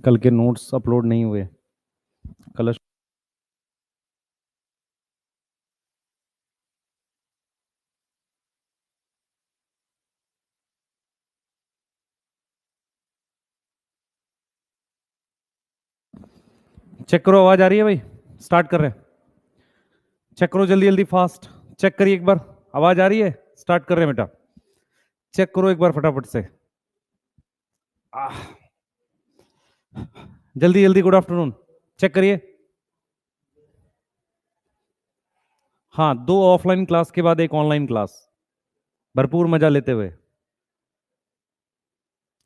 कल के notes upload नहीं हुए। कलश चेक करो, आवाज आ रही है भाई? स्टार्ट कर रहे हैं। चेक करो जल्दी जल्दी, फास्ट चेक करिए एक बार। आवाज आ रही है? स्टार्ट कर रहे हैं बेटा। चेक करो एक बार फटाफट से। जल्दी जल्दी, गुड आफ्टरनून। चेक करिए। हाँ, 2 ऑफलाइन क्लास के बाद एक ऑनलाइन क्लास, भरपूर मजा लेते हुए।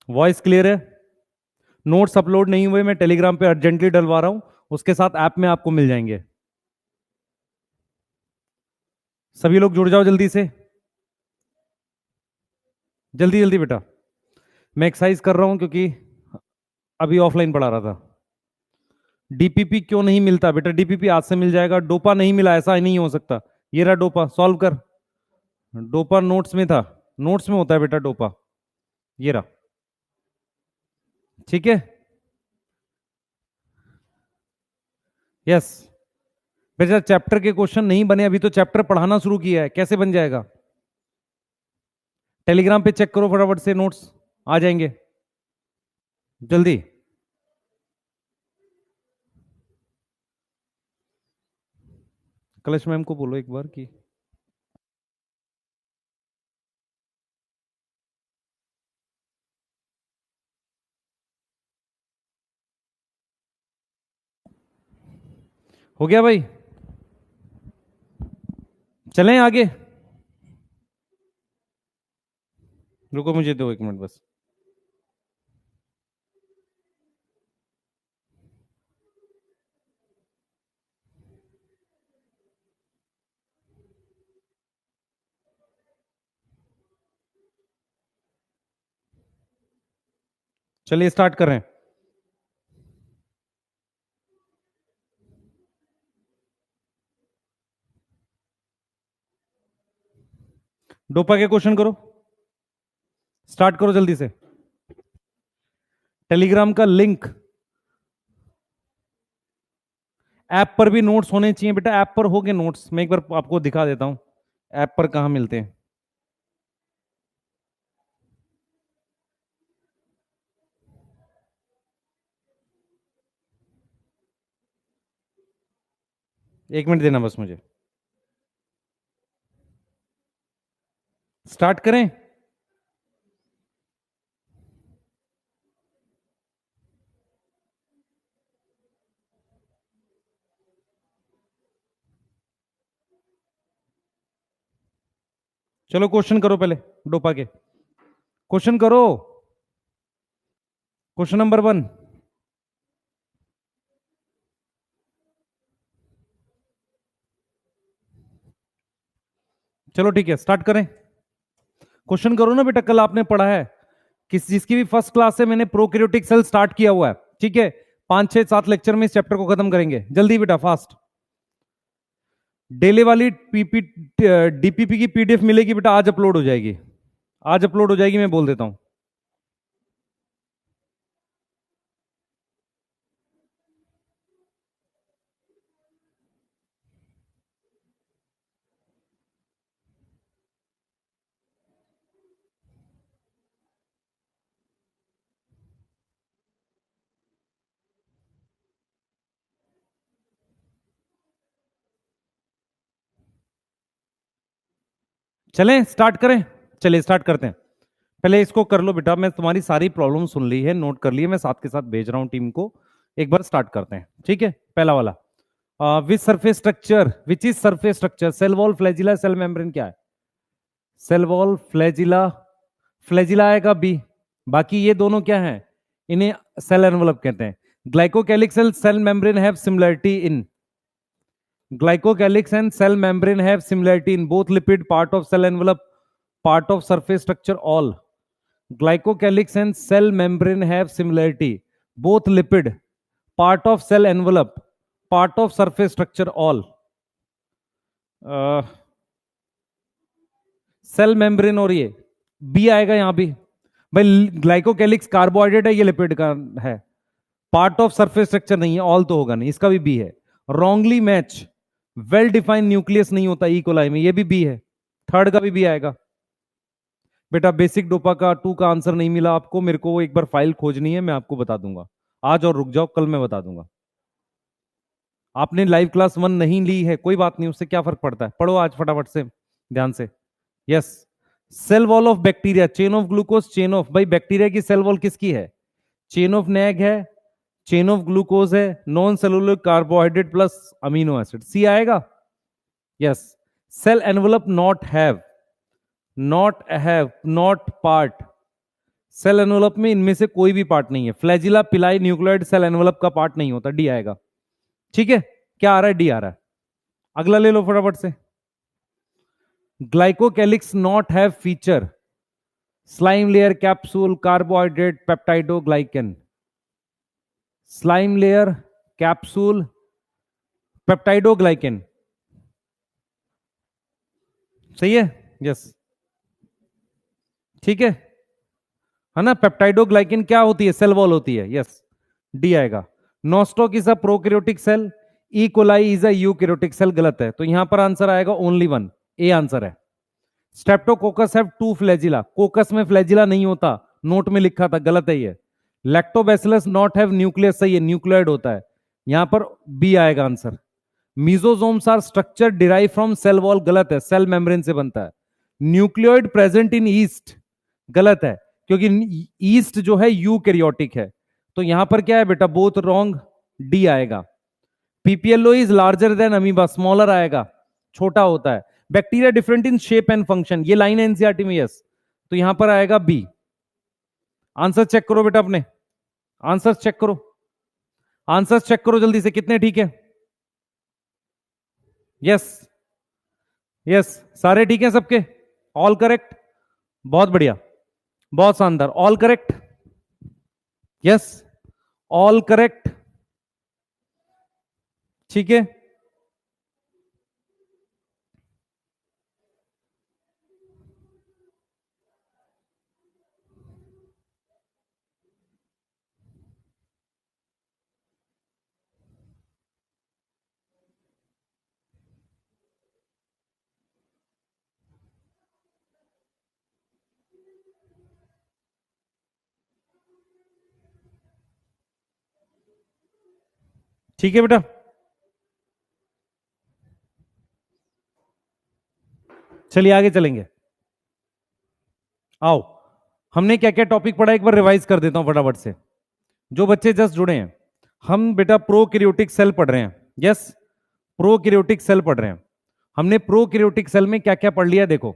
वॉइस क्लियर है? नोट्स अपलोड नहीं हुए, मैं टेलीग्राम पे अर्जेंटली डलवा रहा हूं, उसके साथ ऐप में आपको मिल जाएंगे। सभी लोग जुड़ जाओ जल्दी से, जल्दी जल्दी बेटा। मैं एक्सरसाइज कर रहा हूं क्योंकि अभी ऑफलाइन पढ़ा रहा था। डीपीपी क्यों नहीं मिलता बेटा? डीपीपी आज से मिल जाएगा। डोपा नहीं मिला, ऐसा ही नहीं हो सकता। ये रहा डोपा, सॉल्व कर। डोपा नोट्स में था, नोट्स में होता है बेटा डोपा। ये रहा, ठीक है। यस बेटा, चैप्टर के क्वेश्चन नहीं बने अभी, तो चैप्टर पढ़ाना शुरू किया है, कैसे बन जाएगा? टेलीग्राम पे चेक करो फटाफट से, नोट्स आ जाएंगे जल्दी। कलश मैम को बोलो एक बार कि हो गया भाई, चलें आगे। रुको, मुझे दो एक मिनट बस। चलिए स्टार्ट कर रहे हैं। डोपा के क्वेश्चन करो, स्टार्ट करो जल्दी से। टेलीग्राम का लिंक, ऐप पर भी नोट्स होने चाहिए बेटा। ऐप पर हो गए नोट्स, मैं एक बार आपको दिखा देता हूं ऐप पर कहां मिलते हैं। एक मिनट देना बस मुझे, स्टार्ट करें। चलो क्वेश्चन करो पहले, डोपा के क्वेश्चन करो। Question number 1। चलो ठीक है, स्टार्ट करें। क्वेश्चन करो ना बेटा, कल आपने पढ़ा है, किस जिसकी भी फर्स्ट क्लास से मैंने प्रोकैरियोटिक सेल स्टार्ट किया हुआ है, ठीक है। 5 6 7 लेक्चर में इस चैप्टर को खत्म करेंगे, जल्दी बेटा फास्ट। डेले वाली पीपी डीपीपी की पीडीएफ मिलेगी बेटा, आज अपलोड हो जाएगी, आज अपलोड हो जाएगी, मैं बोल देता हूं। चलें स्टार्ट करें? चलिए स्टार्ट करते हैं। पहले इसको कर लो बेटा, मैं तुम्हारी सारी प्रॉब्लम सुन ली है, नोट कर ली है, मैं साथ के साथ भेज रहा हूं टीम को। एक बार स्टार्ट करते हैं, ठीक है। पहला वाला, which surface structure, which is surface structure, cell wall, flagella, cell membrane, क्या है? सेल वॉल, फ्लैजिला, फ्लैजिला आएगा बी। बाकी ये दोनों क्या हैं? इन्हें सेल एनवलप कहते हैं। Glycocalyx and cell membrane have similarity in, glycocalyx and cell membrane have similarity in both lipid part of cell envelope, part of surface structure all. Glycocalyx and cell membrane have similarity, both lipid, part of cell envelope, part of surface structure all. Cell membrane, और ये B आएगा यहां भी। भाई glycocalyx carbohydrate है, ये lipid का है। पार्ट ऑफ सरफेस स्ट्रक्चर नहीं है, ऑल तो होगा नहीं, इसका भी बी है। Wrongly match, well defined nucleus नहीं होता ई कोलाई में, ये भी बी है। थर्ड का भी बी आएगा। बेटा बेसिक डोपा का 2 का आंसर नहीं मिला आपको, मेरे को वो एक बार फाइल खोजनी है, मैं आपको बता दूंगा आज, और रुक जाओ कल मैं बता दूंगा। आपने लाइव क्लास 1 नहीं ली है, कोई बात नहीं, उससे क्या फर्क पड़ता है, पढ़ो आज फटाफट से, ध्यान से। Yes, cell wall of bacteria, chain of glucose, chain of, भाई बैक्टीरिया की सेल वॉल किसकी है? चेन ऑफ नैग है, चेन ऑफ ग्लूकोज है, non cellular carbohydrate plus amino acid, C आएगा। Yes, cell envelope not have, not part, cell envelope में इनमें से कोई भी पार्ट नहीं है। फ्लैजिला पिलाई न्यूक्लियोइड सेल एनवलप का पार्ट नहीं होता, डी आएगा। ठीक है, क्या आ रहा है? डी आ रहा है। अगला ले लो फटाफट से। Glycocalyx not have feature, slime layer, capsule, carbohydrate, peptidoglycan, slime layer, capsule, peptidoglycan, सही है। यस, ठीक है ना। पेप्टाइडोग्लाइकन क्या होती है? सेल वॉल होती है। यस, डी आएगा। Nostoc is a prokaryotic cell, E coli is a eukaryotic cell, गलत है, तो यहां पर आंसर आएगा ओनली वन, ए आंसर है। स्ट्रेप्टोकोकस हैव 2 फ्लैजिला, कोकस में फ्लैजिला नहीं होता, नोट में लिखा था, गलत है ये। लैक्टोबैसिलस नॉट हैव न्यूक्लियस, सही है, न्यूक्लियोइड होता है, यहां पर बी आएगा answer. Mesosomes are structure derive from cell wall, गलत है, सेल मेम्ब्रेन से बनता है। न्यूक्लियोइड प्रेजेंट इन ईस्ट, गलत है, क्योंकि ईस्ट जो है यूकैरियोटिक है, तो यहां पर क्या है बेटा? बोथ रॉन्ग, डी आएगा। PPLO is larger than amoeba, smaller आएगा, छोटा होता है। Bacteria different in shape and function, ये लाइन है एनसीईआरटी में, यस, तो यहां पर आएगा बी। आंसर चेक करो बेटा अपने, आंसर चेक करो, आंसर चेक करो जल्दी से, कितने ठीक है? यस, यस, सारे ठीक हैं सबके, ऑल करेक्ट, बहुत बढ़िया, बहुत शानदार, all correct, yes, all correct, ठीक है। ठीक है बेटा, चलिए आगे चलेंगे। आओ, हमने क्या क्या टॉपिक पढ़ा एक बार रिवाइज कर देता हूं फटाफट से, जो बच्चे जस्ट जुड़े हैं। हम बेटा प्रोकैरियोटिक सेल पढ़ रहे हैं, यस, प्रोकैरियोटिक सेल पढ़ रहे हैं। हमने प्रोकैरियोटिक सेल में क्या क्या पढ़ लिया देखो।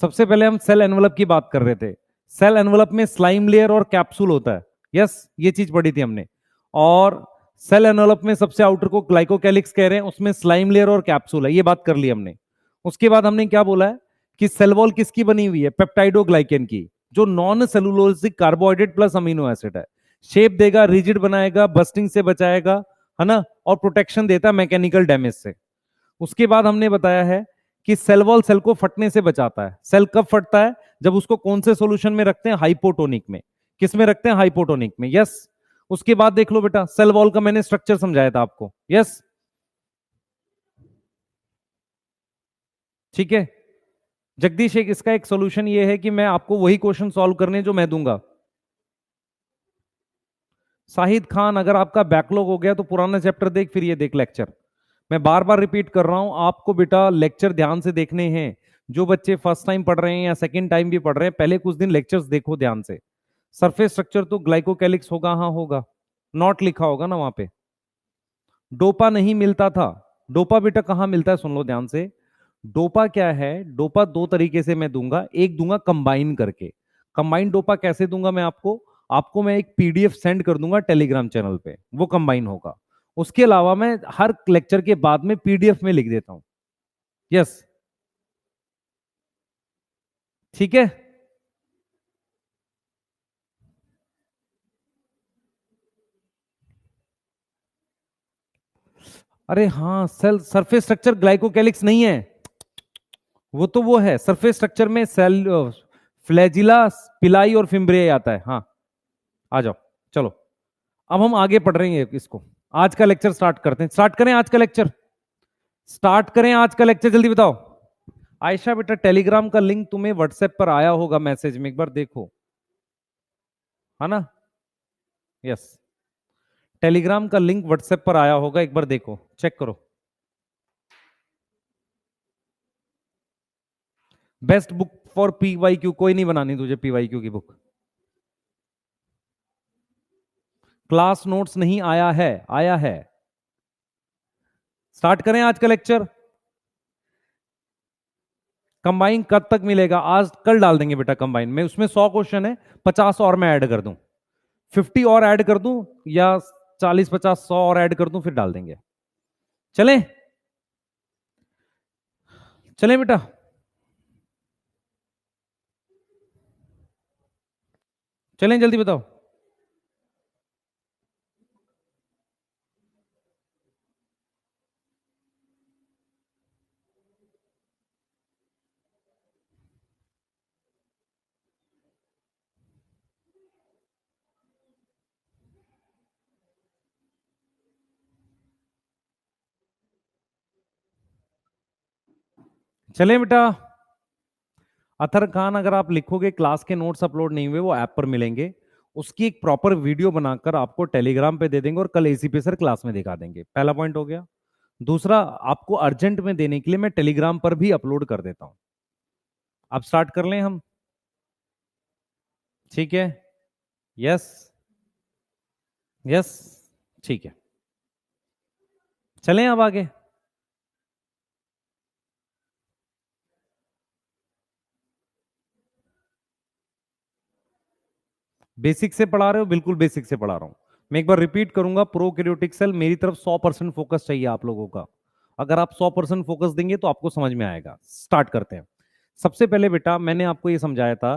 सबसे पहले हम सेल एनवलप की बात कर रहे थे। सेल एनवलप में स्लाइम लेयर और कैप्सूल होता है, यस, ये चीज पढ़ी थी हमने। और सेल एनवलप में सबसे आउटर को ग्लाइकोकैलिक्स कह रहे हैं, उसमें स्लाइम लेयर और कैप्सूल है, ये बात कर ली हमने। उसके बाद हमने क्या बोला है कि सेल वॉल किसकी बनी हुई है? पेप्टाइडोग्लाइकन की, जो non cellulosic carbohydrate plus amino acid है। शेप देगा, रिजिड बनाएगा, बस्टिंग से बचाएगा, है ना, और प्रोटेक्शन देता है मैकेनिकल डैमेज से। उसके बाद हमने बताया है कि सेल वॉल सेल को फटने से बचाता है। सेल कब फटता है? जब उसको कौन से सॉल्यूशन में रखते हैं? हाइपोटोनिक में। किस में रखते हैं? हाइपोटोनिक में, यस। उसके बाद देख लो बेटा, सेल वॉल का मैंने स्ट्रक्चर समझाया था आपको, यस, ठीक है। जगदीश, एक इसका एक सॉल्यूशन ये है कि मैं आपको वही क्वेश्चन सॉल्व करने जो मैं दूंगा। शाहिद खान, अगर आपका बैकलॉग हो गया तो पुराना चैप्टर देख, फिर ये देख लेक्चर। मैं बार बार रिपीट कर रहा हूं, आपको बेटा लेक्चर ध्यान से देखने हैं। जो बच्चे फर्स्ट टाइम पढ़ रहे हैं या सेकंड टाइम भी पढ़ रहे हैं, पहले कुछ दिन लेक्चर्स देखो ध्यान से। सरफेस स्ट्रक्चर तो ग्लाइकोकैलिक्स होगा, हाँ होगा, नॉट लिखा होगा ना वहां पे। डोपा नहीं मिलता था, डोपा बेटा कहां मिलता है? सुन लो ध्यान से। डोपा क्या है? डोपा दो तरीके से मैं दूंगा, एक दूंगा कंबाइन करके। कंबाइन डोपा कैसे दूंगा मैं आपको? आपको मैं एक पीडीएफ सेंड कर दूंगा टेलीग्राम चैनल पे, वो कंबाइन होगा। उसके अलावा मैं हर लेक्चर के बाद में पीडीएफ में लिख देता हूं, यस, ठीक है। अरे हाँ, सेल सरफेस स्ट्रक्चर ग्लाइकोकैलिक्स नहीं है, वो है सरफेस स्ट्रक्चर में सेल, फ्लैजिला, पिलाई और फिम्ब्रिया आता है, हाँ। आ जाओ, चलो अब हम आगे पढ़ रहे हैं इसको। आज का लेक्चर स्टार्ट करते हैं। स्टार्ट करें आज का लेक्चर, स्टार्ट करें आज का लेक्चर, जल्दी बताओ। आयशा बेटा, टेलीग्राम का लिंक तुम्हें व्हाट्सएप पर आया होगा मैसेज में, एक बार देखो, है ना? यस, टेलीग्राम का लिंक व्हाट्सएप पर आया होगा, एक बार देखो, चेक करो। बेस्ट बुक फॉर पीवाईक्यू, कोई नहीं बनानी तुझे पीवाईक्यू की बुक। क्लास नोट्स नहीं आया है? आया है। स्टार्ट करें आज का लेक्चर। कंबाइन कब तक मिलेगा? आज कल डाल देंगे बेटा कंबाइन में। उसमें 100 क्वेश्चन है, 50 और मैं ऐड कर दूं, 50 और ऐड कर दूं, या 40 50 100 और ऐड कर दूं, फिर डाल देंगे। चलें? चलें बेटा। चलें, जल्दी बताओ। चलें बेटा। अथर खान, अगर आप लिखोगे क्लास के नोट्स अपलोड नहीं हुए, वो ऐप पर मिलेंगे, उसकी एक प्रॉपर वीडियो बनाकर आपको टेलीग्राम पे दे देंगे और कल एसीपी सर क्लास में दिखा देंगे। पहला पॉइंट हो गया। दूसरा, आपको अर्जेंट में देने के लिए मैं टेलीग्राम पर भी अपलोड कर देता हूं। अब स्टार्ट कर लें हम? ठीक है। यस, यस, ठीक है। चलें अब आगे। बेसिक से पढ़ा रहे हो? बिल्कुल बेसिक से पढ़ा रहा हूं। मैं एक बार रिपीट करूंगा, प्रोकैरियोटिक सेल मेरी तरफ 100% फोकस चाहिए आप लोगों का। अगर आप 100% फोकस देंगे तो आपको समझ में आएगा। स्टार्ट करते हैं। सबसे पहले बेटा, मैंने आपको यह समझाया था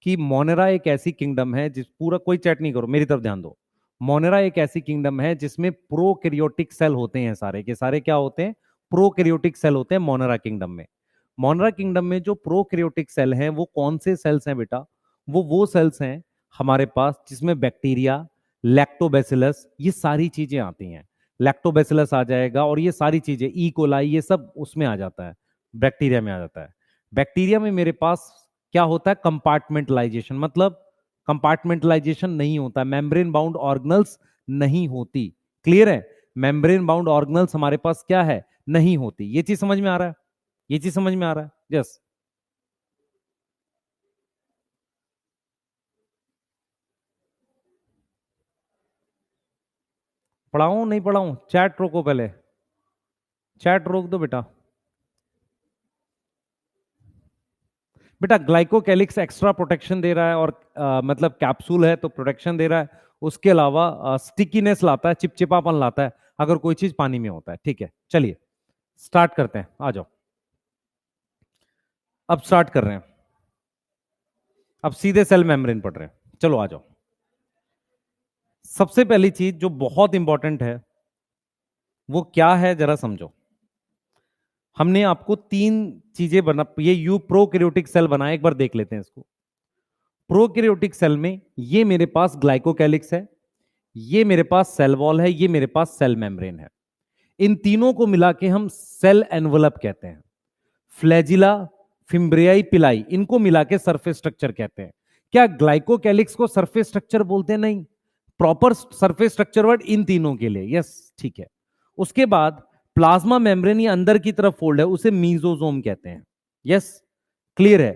कि मोनेरा एक ऐसी किंगडम है जिस, पूरा कोई चैट नहीं करो, मेरी तरफ ध्यान दो। मोनेरा एक ऐसी किंगडम है जिसमें प्रोकैरियोटिक सेल होते हैं, सारे के सारे क्या होते हैं? प्रोकैरियोटिक सेल होते हैं मोनेरा किंगडम में। मोनेरा किंगडम में जो प्रोकैरियोटिक सेल हैं वो कौन से सेल्स हैं बेटा? वो सेल्स हैं हमारे पास जिसमें बैक्टीरिया, लैक्टोबैसिलस, ये सारी चीजें आती हैं। लैक्टोबैसिलस आ जाएगा और ये सारी चीजें, ई कोलाई, ये सब उसमें आ जाता है, बैक्टीरिया में आ जाता है। बैक्टीरिया में मेरे पास क्या होता है? कंपार्टमेंटलाइजेशन, मतलब कंपार्टमेंटलाइजेशन नहीं होता, मेम्ब्रेन बाउंड ऑर्गेनल्स नहीं होती। क्लियर है? मेम्ब्रेन बाउंड ऑर्गेनल्स हमारे पास क्या है? नहीं होती। ये चीज समझ में आ रहा है? ये चीज समझ में आ रहा है? यस। पढ़ाऊं नहीं पढ़ाऊं? चैट रोको पहले, चैट रोक दो बेटा। बेटा ग्लाइकोकैलिक्स एक्स्ट्रा प्रोटेक्शन दे रहा है, और मतलब कैप्सूल है तो प्रोटेक्शन दे रहा है। उसके अलावा स्टिकीनेस लाता है, चिपचिपापन लाता है अगर कोई चीज पानी में होता है। ठीक है, चलिए स्टार्ट करते हैं, आ जाओ। अब स्टार्ट कर रहे हैं, अब सीधे सेल मेम्ब्रेन पढ़ रहे हैं। चलो आ जाओ। सबसे पहली चीज जो बहुत इंपॉर्टेंट है वो क्या है, जरा समझो। हमने आपको तीन चीजें बना, ये यू प्रोकैरियोटिक सेल बनाए, एक बार देख लेते हैं इसको। प्रोकैरियोटिक सेल में ये मेरे पास ग्लाइकोकैलिक्स है, ये मेरे पास सेल वॉल है, ये मेरे पास सेल मेम्ब्रेन है। इन तीनों को मिला के हम सेल एनवलप कहते हैं। फ्लैजिला, फिम्ब्रियाई, पिलाई, इनको मिला के सरफेस स्ट्रक्चर कहते हैं। क्या ग्लाइकोकैलिक्स को सरफेस स्ट्रक्चर बोलते हैं? नहीं, proper surface structure word in तीनों के लिए। यस, ठीक है। उसके बाद प्लाज्मा मेम्ब्रेन ये अंदर की तरफ फोल्ड है, उसे मीजोजोम कहते हैं। यस, क्लियर है?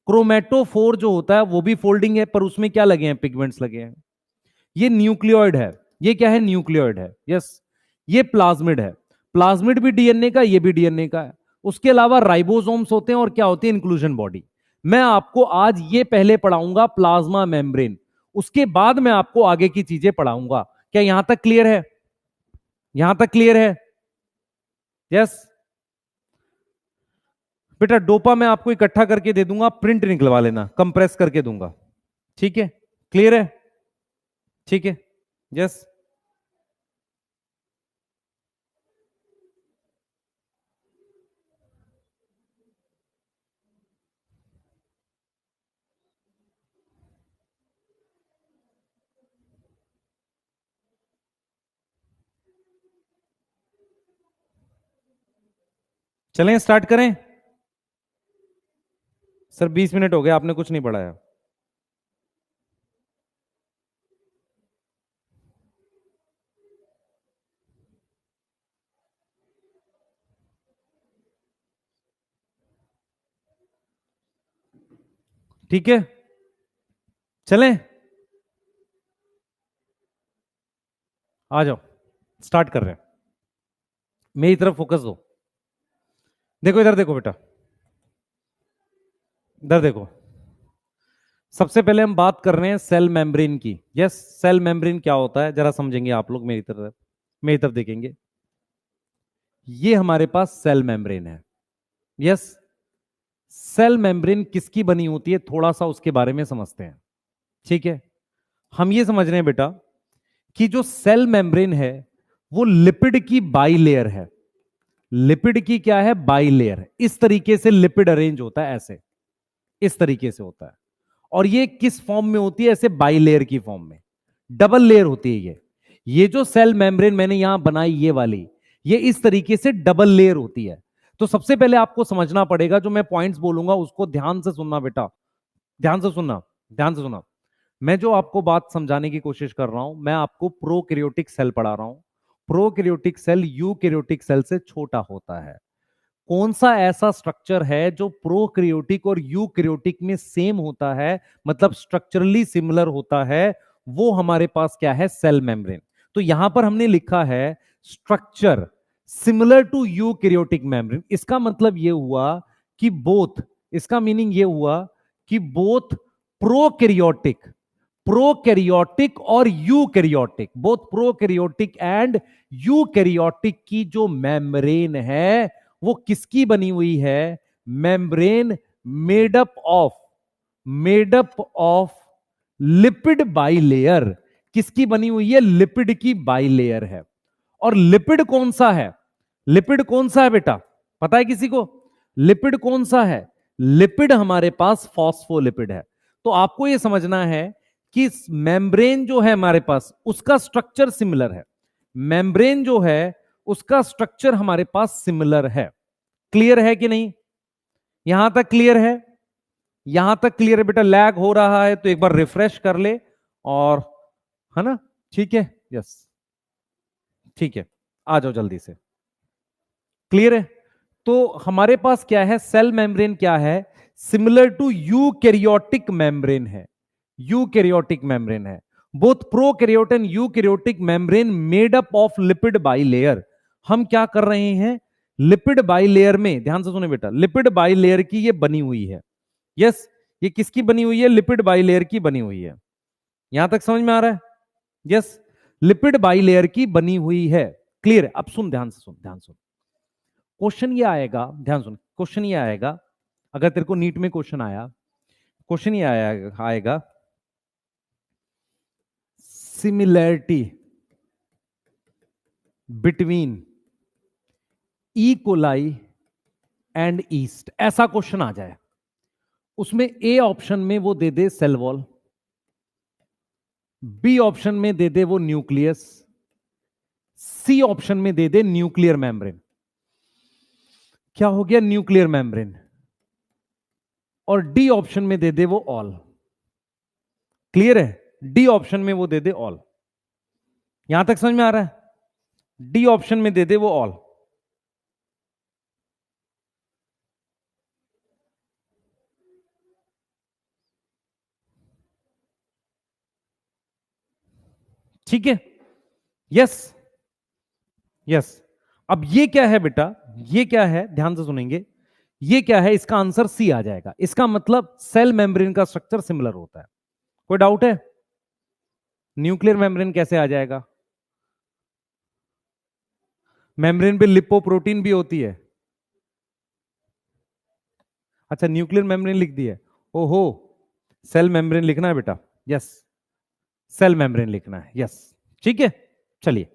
क्रोमेटोफोर जो होता है वो भी फोल्डिंग है, पर उसमें क्या लगे हैं? पिगमेंट्स लगे हैं। ये न्यूक्लियोइड है। ये क्या है? न्यूक्लियोइड है। यस। ये प्लाज्मिड है। प्लाज्मिड भी डीएनए का, ये भी डीएनए का है। उसके अलावा राइबोसोम्स होते हैं, और क्या होती है? Inclusion body. मैं आपको आज ये पहले पढ़ाऊंगा प्लाज्मा मेम्ब्रेन, उसके बाद मैं आपको आगे की चीजें पढ़ाऊंगा। क्या यहां तक क्लियर है? यहां तक क्लियर है? यस। बेटा डोपा मैं आपको इकट्ठा करके दे दूंगा, प्रिंट निकलवा लेना, कंप्रेस करके दूंगा। ठीक है? क्लियर है? ठीक है। यस। चलें स्टार्ट करें। सर 20 मिनट हो गए, आपने कुछ नहीं पढ़ाया। ठीक है, चलें, आ जाओ, स्टार्ट कर रहे हैं। मेरी तरफ फोकस दो। देखो इधर देखो बेटा, इधर देखो। सबसे पहले हम बात कर रहे हैं सेल मेम्ब्रेन की। यस, सेल मेम्ब्रेन क्या होता है जरा समझेंगे आप लोग। मेरी तरफ देखेंगे। ये हमारे पास सेल मेम्ब्रेन है। यस, सेल मेम्ब्रेन किसकी बनी होती है, थोड़ा सा उसके बारे में समझते हैं। ठीक है, हम ये समझ रहे हैं बेटा कि जो सेल मेम्ब्रेन है वो लिपिड की बाई लेयर है। लिपिड की क्या है, बाई लेयर। इस तरीके से लिपिड अरेंज होता है, ऐसे इस तरीके से होता है। और ये किस फॉर्म में होती है, ऐसे बाई लेयर की फॉर्म में, डबल लेयर होती है ये जो सेल मेम्ब्रेन मैंने यहां बनाई ये वाली, ये इस तरीके से डबल लेयर होती है। तो सबसे पहले आपको समझना पड़ेगा, जो मैं पॉइंट्स बोलूंगा उसको ध्यान से सुनना बेटा, ध्यान से सुनना, ध्यान से सुनना। मैं जो आपको बात समझाने की कोशिश कर रहा हूं, मैं आपको प्रोकैरियोटिक सेल पढ़ा रहा हूं। प्रोकैरियोटिक सेल यूकैरियोटिक सेल से छोटा होता है। कौन सा ऐसा स्ट्रक्चर है जो प्रोकैरियोटिक और यूकैरियोटिक में सेम होता है, मतलब स्ट्रक्चरली सिमिलर होता है, वो हमारे पास क्या है, सेल मेम्ब्रेन। तो यहां पर हमने लिखा है structure similar to eukaryotic membrane. इसका मतलब यह हुआ कि बोथ, इसका मीनिंग यह हुआ कि बोथ प्रोकैरियोटिक, प्रोकैरियोटिक और eukaryotic, both prokaryotic and eukaryotic की जो मेम्ब्रेन है वो किसकी बनी हुई है, membrane made up of lipid bilayer. किसकी बनी हुई है, लिपिड की बाइलेयर है। और लिपिड कौन सा है, लिपिड कौन सा है बेटा, पता है किसी को, लिपिड कौन सा है, लिपिड हमारे पास फॉस्फोलिपिड है। तो आपको यह समझना है कि मेम्ब्रेन जो है हमारे पास उसका स्ट्रक्चर सिमिलर है, मेम्ब्रेन जो है उसका स्ट्रक्चर हमारे पास सिमिलर है। क्लियर है कि नहीं, यहां तक क्लियर है, यहां तक क्लियर है बेटा। लैग हो रहा है तो एक बार रिफ्रेश कर ले, और है ना, ठीक है, यस, ठीक है, आ जाओ जल्दी से। क्लियर है, तो हमारे पास क्या है, सेल मेम्ब्रेन क्या है, सिमिलर टू यूकैरियोटिक मेम्ब्रेन है, यूकैरियोटिक मेम्ब्रेन है। Both prokaryote and eukaryotic membrane made up of lipid bilayer. हम क्या कर रहे हैं, लिपिड बाइलेयर में, ध्यान से सुने बेटा, लिपिड बाइलेयर की ये बनी हुई है। यस, ये किसकी बनी हुई है, लिपिड बाइलेयर की बनी हुई है। यहां तक समझ में आ रहा है, यस, लिपिड बाइलेयर की बनी हुई है। क्लियर है, अब सुन, ध्यान से सुन, ध्यान सुन। क्वेश्चन ये आएगा, ध्यान सुन, क्वेश्चन ये आएगा, अगर तेरे को नीट में क्वेश्चन आया, क्वेश्चन ये आएगा similarity between E coli and yeast, ऐसा क्वेश्चन आ जाए। उसमें ए ऑप्शन में वो दे दे सेल वॉल, बी ऑप्शन में दे दे वो न्यूक्लियस, सी ऑप्शन में दे दे न्यूक्लियर मेम्ब्रेन। क्या हो गया, न्यूक्लियर मेम्ब्रेन। और डी ऑप्शन में दे दे वो ऑल। क्लियर है, डी ऑप्शन में वो दे दे ऑल। यहां तक समझ में आ रहा है, डी ऑप्शन में दे दे वो ऑल। ठीक है, यस, यस। अब ये क्या है बेटा, ये क्या है, ध्यान से सुनेंगे, ये क्या है, इसका आंसर सी आ जाएगा। इसका मतलब सेल मेम्ब्रेन का स्ट्रक्चर सिमिलर होता है। कोई डाउट है, न्यूक्लियर मेम्ब्रेन कैसे आ जाएगा, मेम्ब्रेन पे लिपोप्रोटीन भी होती है। अच्छा, न्यूक्लियर मेम्ब्रेन लिख दी है, ओहो, सेल मेम्ब्रेन लिखना है बेटा, यस, सेल मेम्ब्रेन लिखना है, यस, ठीक है। चलिए,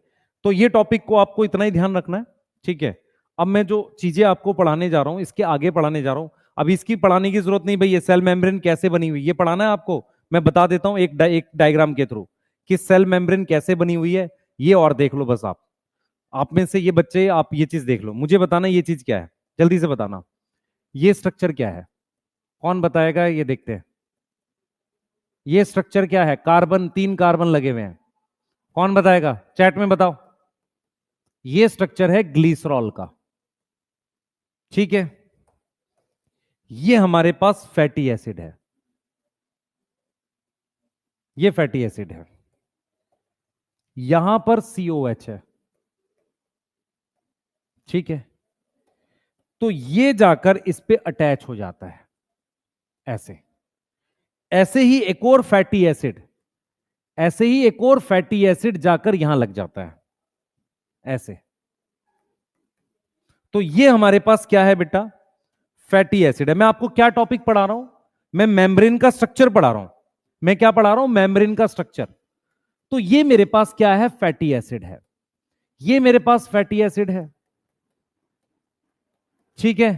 तो ये टॉपिक को आपको इतना ही ध्यान रखना है, ठीक है। अब मैं जो चीजें आपको पढ़ाने जा रहा हूं, इसके आगे पढ़ाने जा रहा हूं। अब इसकी पढ़ाने की जरूरत नहीं भाई, ये सेल मेम्ब्रेन कैसे बनी हुई ये पढ़ाना है आपको। मैं बता देता हूं एक डायग्राम के थ्रू कि सेल मेम्ब्रेन कैसे बनी हुई है, ये और देख लो बस। आप में से ये बच्चे, आप ये चीज देख लो, मुझे बताना ये चीज क्या है। जल्दी से बताना ये स्ट्रक्चर क्या है, कौन बताएगा, ये देखते हैं। ये स्ट्रक्चर क्या है, कार्बन, 3 कार्बन लगे हुए हैं, कौन बताएगा, चैट में बताओ। ये स्ट्रक्चर है ग्लिसरॉल का, ठीक है। ये हमारे पास फैटी एसिड है, ये फैटी एसिड है, यहां पर COH है, ठीक है। तो ये जाकर इस पे अटैच हो जाता है ऐसे। ऐसे ही एक और फैटी एसिड, ऐसे ही एक और फैटी एसिड जाकर यहां लग जाता है ऐसे। तो ये हमारे पास क्या है बेटा, फैटी एसिड है। मैं आपको क्या टॉपिक पढ़ा रहा हूं, मैं मेम्ब्रेन का स्ट्रक्चर पढ़ा रहा हूं। मैं क्या पढ़ा रहा हूं, मेम्ब्रेन का स्ट्रक्चर। तो ये मेरे पास क्या है, फैटी एसिड है, ये मेरे पास फैटी एसिड है, ठीक है।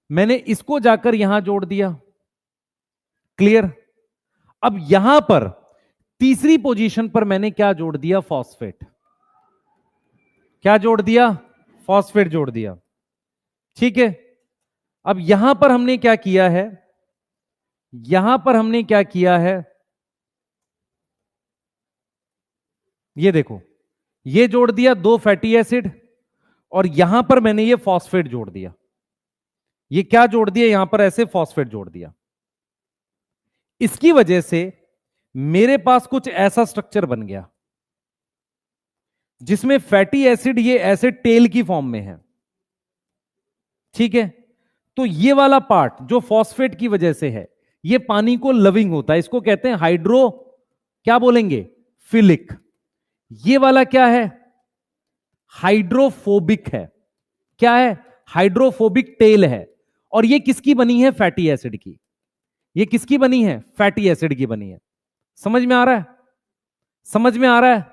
मैंने इसको जाकर यहां जोड़ दिया, क्लियर। अब यहां पर तीसरी पोजीशन पर मैंने क्या जोड़ दिया, फॉस्फेट। क्या जोड़ दिया, फॉस्फेट जोड़ दिया, ठीक है। अब यहां पर हमने क्या किया है, यहां पर हमने क्या किया है, ये देखो, ये जोड़ दिया 2 फैटी एसिड, और यहां पर मैंने ये फॉस्फेट जोड़ दिया। ये क्या जोड़ दिया, यहां पर ऐसे फॉस्फेट जोड़ दिया। इसकी वजह से मेरे पास कुछ ऐसा स्ट्रक्चर बन गया जिसमें फैटी एसिड ये ऐसे टेल की फॉर्म में है, ठीक है। तो ये वाला पार्ट जो फॉस्फेट की वजह से है, ये पानी को लविंग होता है, इसको कहते हैं हाइड्रो, क्या बोलेंगे, फिलिक। ये वाला क्या है, हाइड्रोफोबिक है। क्या है, हाइड्रोफोबिक टेल है। और ये किसकी बनी है, फैटी एसिड की। ये किसकी बनी है, फैटी एसिड की बनी है। समझ में आ रहा है, समझ में आ रहा है।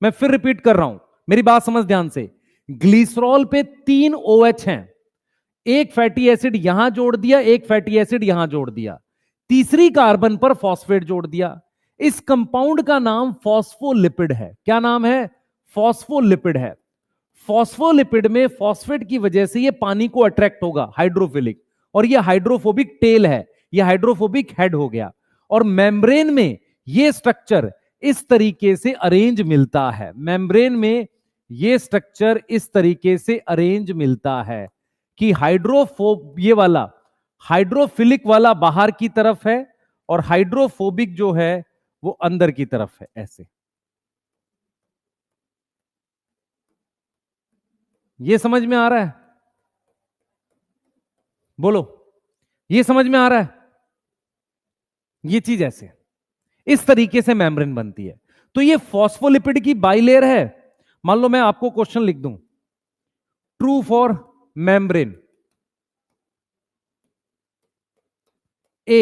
मैं फिर रिपीट कर रहा हूं, मेरी बात समझ ध्यान से। ग्लिसरॉल पे 3 OH हैं, एक फैटी एसिड यहां जोड़ दिया, एक फैटी एसिड यहां जोड़ दिया, तीसरी कार्बन पर फॉस्फेट जोड़ दिया। इस कंपाउंड का नाम फॉस्फोलिपिड है। क्या नाम है, फॉस्फोलिपिड है। फॉस्फोलिपिड में फॉस्फेट की वजह से ये पानी को अट्रैक्ट होगा, हाइड्रोफिलिक, और ये हाइड्रोफोबिक टेल है, ये हाइड्रोफोबिक हेड हो गया। और मेम्ब्रेन में ये स्ट्रक्चर इस तरीके से अरेंज मिलता है, मेम्ब्रेन में ये स्ट्रक्चर इस तरीके से अरेंज मिलता है कि ये वाला हाइड्रोफिलिक वाला बाहर की तरफ है, और हाइड्रोफोबिक जो है वो अंदर की तरफ है ऐसे। ये समझ में आ रहा है, बोलो, ये समझ में आ रहा है। ये चीज ऐसे इस तरीके से मेम्ब्रेन बनती है। तो ये फॉस्फोलिपिड की बाइलेयर है। मान लो मैं आपको क्वेश्चन लिख दूं, true for membrane. A,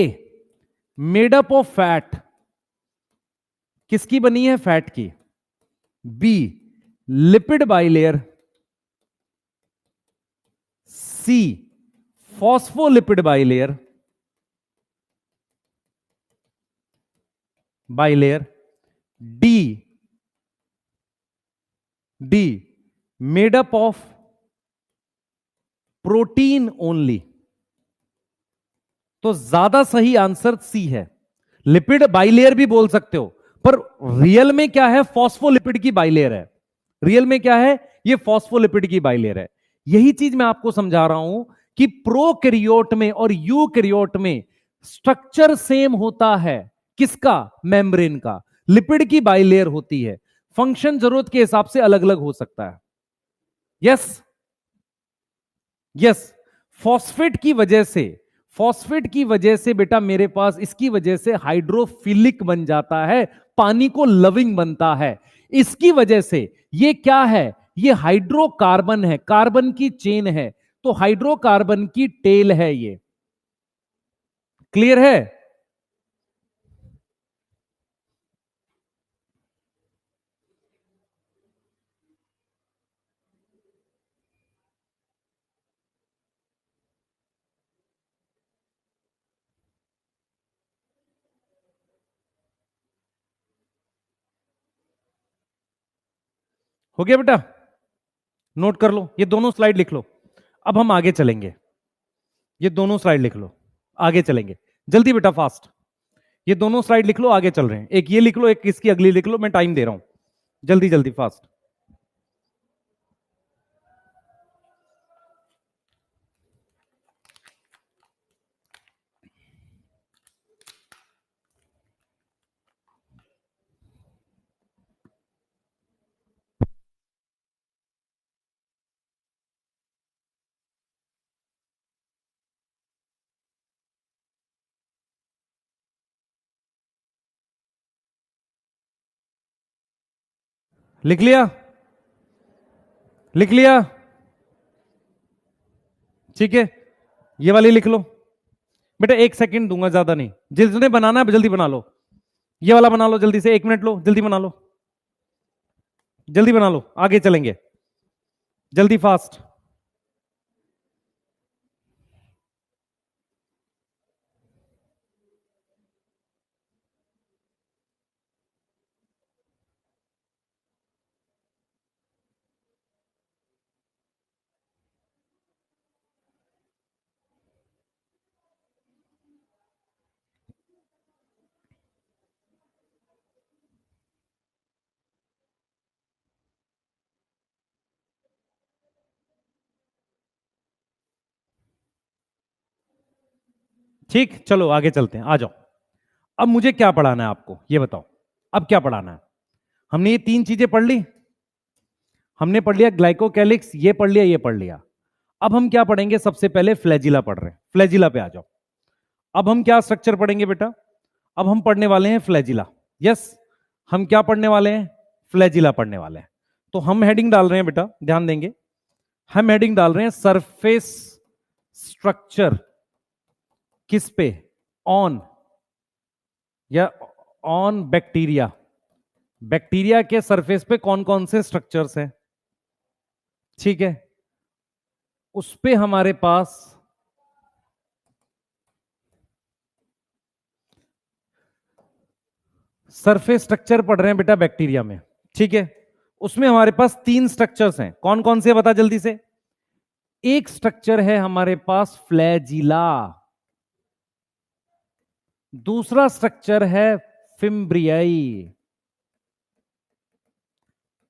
made up of fat, किसकी बनी है, फैट की। B, lipid bilayer. C, phospholipid bilayer, bilayer. D, D, made up of protein only. तो ज्यादा सही आंसर सी है, लिपिड बाइलेयर भी बोल सकते हो, पर रियल में क्या है, फॉस्फोलिपिड की बाइलेयर है। रियल में क्या है, ये फॉस्फोलिपिड की बाइलेयर है। यही चीज मैं आपको समझा रहा हूं कि प्रोकैरियोट में और यूकैरियोट में स्ट्रक्चर सेम होता है, किसका, मेम्ब्रेन का। लिपिड की बाइलेयर होती है, फंक्शन जरूरत के हिसाब से अलग अलग हो सकता है। Yes, yes. फॉस्फेट की वजह से, फॉस्फेट की वजह से बेटा मेरे पास इसकी वजह से हाइड्रोफिलिक बन जाता है, पानी को लविंग बनता है। इसकी वजह से ये क्या है, ये हाइड्रोकार्बन है, कार्बन की चेन है, तो हाइड्रोकार्बन की टेल है ये। क्लियर है, हो गया बेटा, नोट कर लो, ये दोनों स्लाइड लिख लो। अब हम आगे चलेंगे, ये दोनों स्लाइड लिख लो, आगे चलेंगे जल्दी बेटा फास्ट। ये दोनों स्लाइड लिख लो, आगे चल रहे हैं, एक ये लिख लो, एक इसकी अगली लिख लो, मैं टाइम दे रहा हूं, जल्दी जल्दी फास्ट। लिख लिया, लिख लिया, ठीक है, ये वाली लिख लो बेटा, 1 सेकंड दूंगा, ज्यादा नहीं, जिसने बनाना है जल्दी बना लो, ये वाला बना लो जल्दी से, 1 मिनट लो, जल्दी बना लो, जल्दी बना लो, आगे चलेंगे जल्दी फास्ट। ठीक, चलो आगे चलते हैं, आ जाओ। अब मुझे क्या पढ़ाना है आपको, ये बताओ, अब क्या पढ़ाना है? हमने ये 3 चीजें पढ़ ली, हमने पढ़ लिया ग्लाइकोकैलिक्स, ये पढ़ लिया, ये पढ़ लिया। अब हम क्या पढ़ेंगे? सबसे पहले फ्लैजिला पढ़ रहे हैं, फ्लैजिला पे आ जाओ। अब हम क्या स्ट्रक्चर पढ़ेंगे बेटा? अब हम पढ़ने वाले हैं फ्लैजिला। यस, हम क्या पढ़ने वाले हैं? फ्लैजिला पढ़ने वाले हैं। तो हम हेडिंग डाल रहे हैं बेटा, ध्यान देंगे, हम हेडिंग डाल रहे हैं सरफेस स्ट्रक्चर, किस पे? ऑन या ऑन बैक्टीरिया। बैक्टीरिया के सरफेस पे कौन कौन से स्ट्रक्चर्स हैं, ठीक है, उस पे हमारे पास सरफेस स्ट्रक्चर पढ़ रहे हैं बेटा बैक्टीरिया में, ठीक है। उसमें हमारे पास 3 स्ट्रक्चर्स हैं, कौन कौन से बता जल्दी से। एक स्ट्रक्चर है हमारे पास फ्लैजिला, दूसरा स्ट्रक्चर है फिम्ब्रियाई,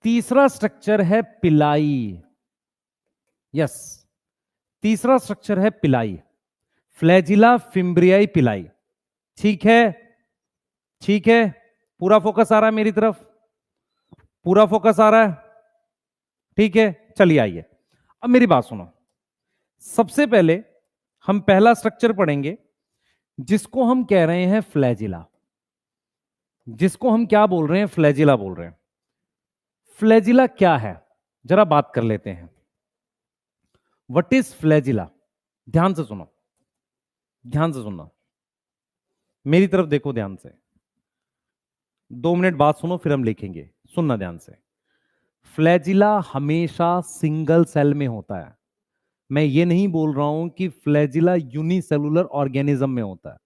तीसरा स्ट्रक्चर है पिलाई। यस, तीसरा स्ट्रक्चर है पिलाई, फ्लैजिला, फिम्ब्रियाई, पिलाई, ठीक है, ठीक है। पूरा फोकस आ रहा है मेरी तरफ, पूरा फोकस आ रहा है, ठीक है। चलिए आइए, अब मेरी बात सुनो। सबसे पहले हम पहला स्ट्रक्चर पढ़ेंगे जिसको हम कह रहे हैं फ्लैजिला, जिसको हम क्या बोल रहे हैं? फ्लैजिला बोल रहे हैं। फ्लैजिला क्या है, जरा बात कर लेते हैं। What is flagella? ध्यान से सुनो, ध्यान से सुनना, मेरी तरफ देखो ध्यान से, 2 मिनट बात सुनो फिर हम लिखेंगे, सुनना ध्यान से। फ्लैजिला हमेशा सिंगल सेल में होता है। मैं ये नहीं बोल रहा हूं कि फ्लैजिला यूनिसेलुलर ऑर्गेनिज्म में होता है,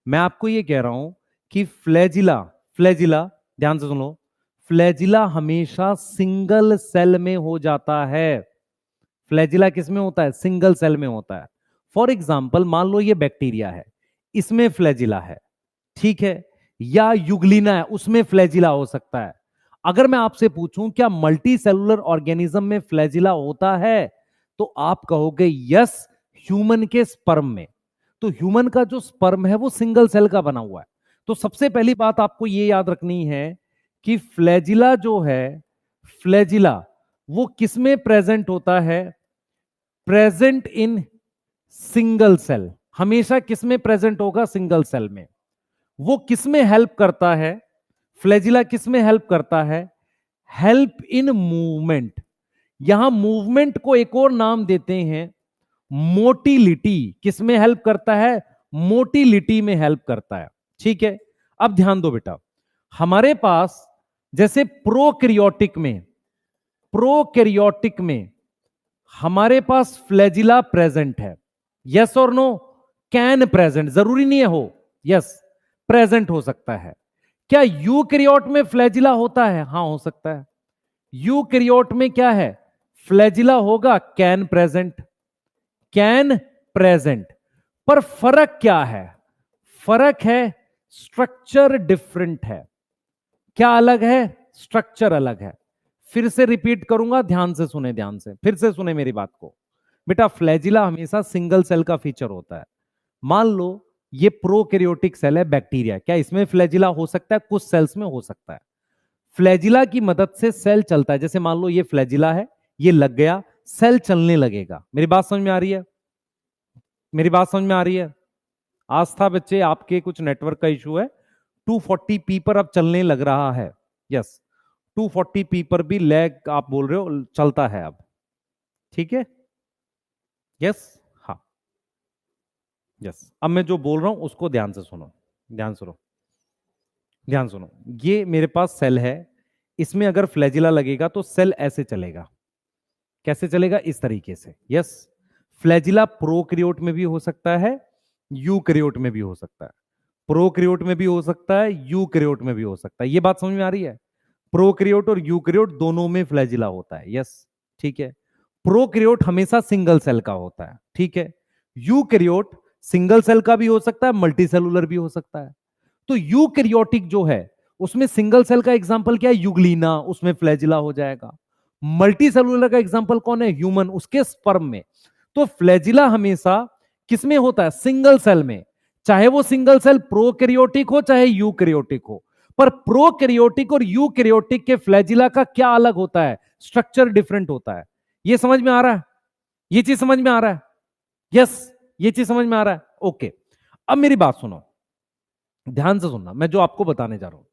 मैं आपको ये कह रहा हूं कि फ्लैजिला, फ्लैजिला ध्यान से सुनो, फ्लैजिला हमेशा सिंगल सेल में हो जाता है। फ्लैजिला किस में होता है? सिंगल सेल में होता है। फॉर एग्जाम्पल मान लो ये बैक्टीरिया है, इसमें फ्लैजिला है, ठीक है, या युगलिना है, उसमें फ्लैजिला हो सकता है। अगर मैं आपसे पूछूं क्या मल्टी सेलुलर ऑर्गेनिज्म में फ्लैजिला होता है, तो आप कहोगे यस, ह्यूमन के स्पर्म में। तो ह्यूमन का जो स्पर्म है वो सिंगल सेल का बना हुआ है। तो सबसे पहली बात आपको ये याद रखनी है कि फ्लैजिला जो है, फ्लैजिला वो किसमें प्रेजेंट होता है? प्रेजेंट इन सिंगल सेल, हमेशा किसमें प्रेजेंट होगा? सिंगल सेल में। वो किसमें हेल्प करता है? फ्लैजिला किसमें हेल्प करता है? Help in movement. यहां मूवमेंट को एक और नाम देते हैं मोटिलिटी। किसमें हेल्प करता है? मोटिलिटी में हेल्प करता है, ठीक है। अब ध्यान दो बेटा, हमारे पास जैसे प्रोकैरियोटिक में, प्रोकैरियोटिक में हमारे पास फ्लैजिला प्रेजेंट है, यस और नो? कैन प्रेजेंट, जरूरी नहीं है हो, यस प्रेजेंट हो सकता है। क्या यूकैरियोट में फ्लैजिला होता है? हां हो सकता है। यूकैरियोट में क्या है? फ्लैजिला होगा, कैन प्रेजेंट। Can present. पर फर्क क्या है? फर्क है स्ट्रक्चर डिफरेंट है। क्या अलग है? स्ट्रक्चर अलग है। फिर से रिपीट करूंगा, ध्यान से सुने, ध्यान से फिर से सुने मेरी बात को। बेटा फ्लैजिला हमेशा सिंगल सेल का फीचर होता है। मान लो ये प्रोकैरियोटिक सेल है, बैक्टीरिया, क्या इसमें फ्लैजिला हो सकता है? कुछ सेल्स में हो सकता है। फ्लैजिला की मदद से सेल चलता है। जैसे मान लो ये फ्लैजिला है, ये लग गया, सेल चलने लगेगा। मेरी बात समझ में आ रही है? मेरी बात समझ में आ रही है? आज था बच्चे आपके कुछ नेटवर्क का इशू है। 240p पर अब चलने लग रहा है। यस, 240p पर भी लैग आप बोल रहे हो, चलता है अब। ठीक है? यस, हाँ, यस। अब मैं जो बोल रहा हूं उसको ध्यान से सुनो, ध्यान सुनो, ध्यान सुनो। ये मेरे पास सेल है, इसमें अगर फ्लैजिला लगेगा तो सेल ऐसे चलेगा। कैसे चलेगा? इस तरीके से। यस, फ्लैजिला प्रोकैरियोट में भी हो सकता है, यूकैरियोट में भी हो सकता है। प्रोकैरियोट में भी हो सकता है, यूकैरियोट में भी हो सकता है। ये बात समझ में आ रही है? प्रोकैरियोट और यूकैरियोट दोनों में फ्लैजिला होता है। यस, ठीक है। प्रोकैरियोट हमेशा सिंगल सेल का होता है, ठीक है। यूकैरियोट सिंगल सेल का भी हो सकता है, मल्टी सेलुलर भी हो सकता है। तो यूकैरियोटिक जो है उसमें सिंगल सेल का एग्जांपल क्या है? यूग्लिना, उसमें फ्लैजिला हो जाएगा। मल्टी सेलुलर का एग्जांपल कौन है? ह्यूमन, उसके स्पर्म में। तो फ्लैजिला हमेशा किसमें होता है? सिंगल सेल में। चाहे वो सिंगल सेल प्रोकैरियोटिक हो चाहे यूकैरियोटिक हो। पर प्रोकैरियोटिक और यूकैरियोटिक के फ्लैजिला का क्या अलग होता है? स्ट्रक्चर डिफरेंट होता है। ये समझ में आ रहा है? ये चीज समझ में आ रहा है? यस, ये चीज समझ में आ रहा है? ओके। अब मेरी बात सुनो, ध्यान से सुनना मैं जो आपको बताने जा रहा हूं।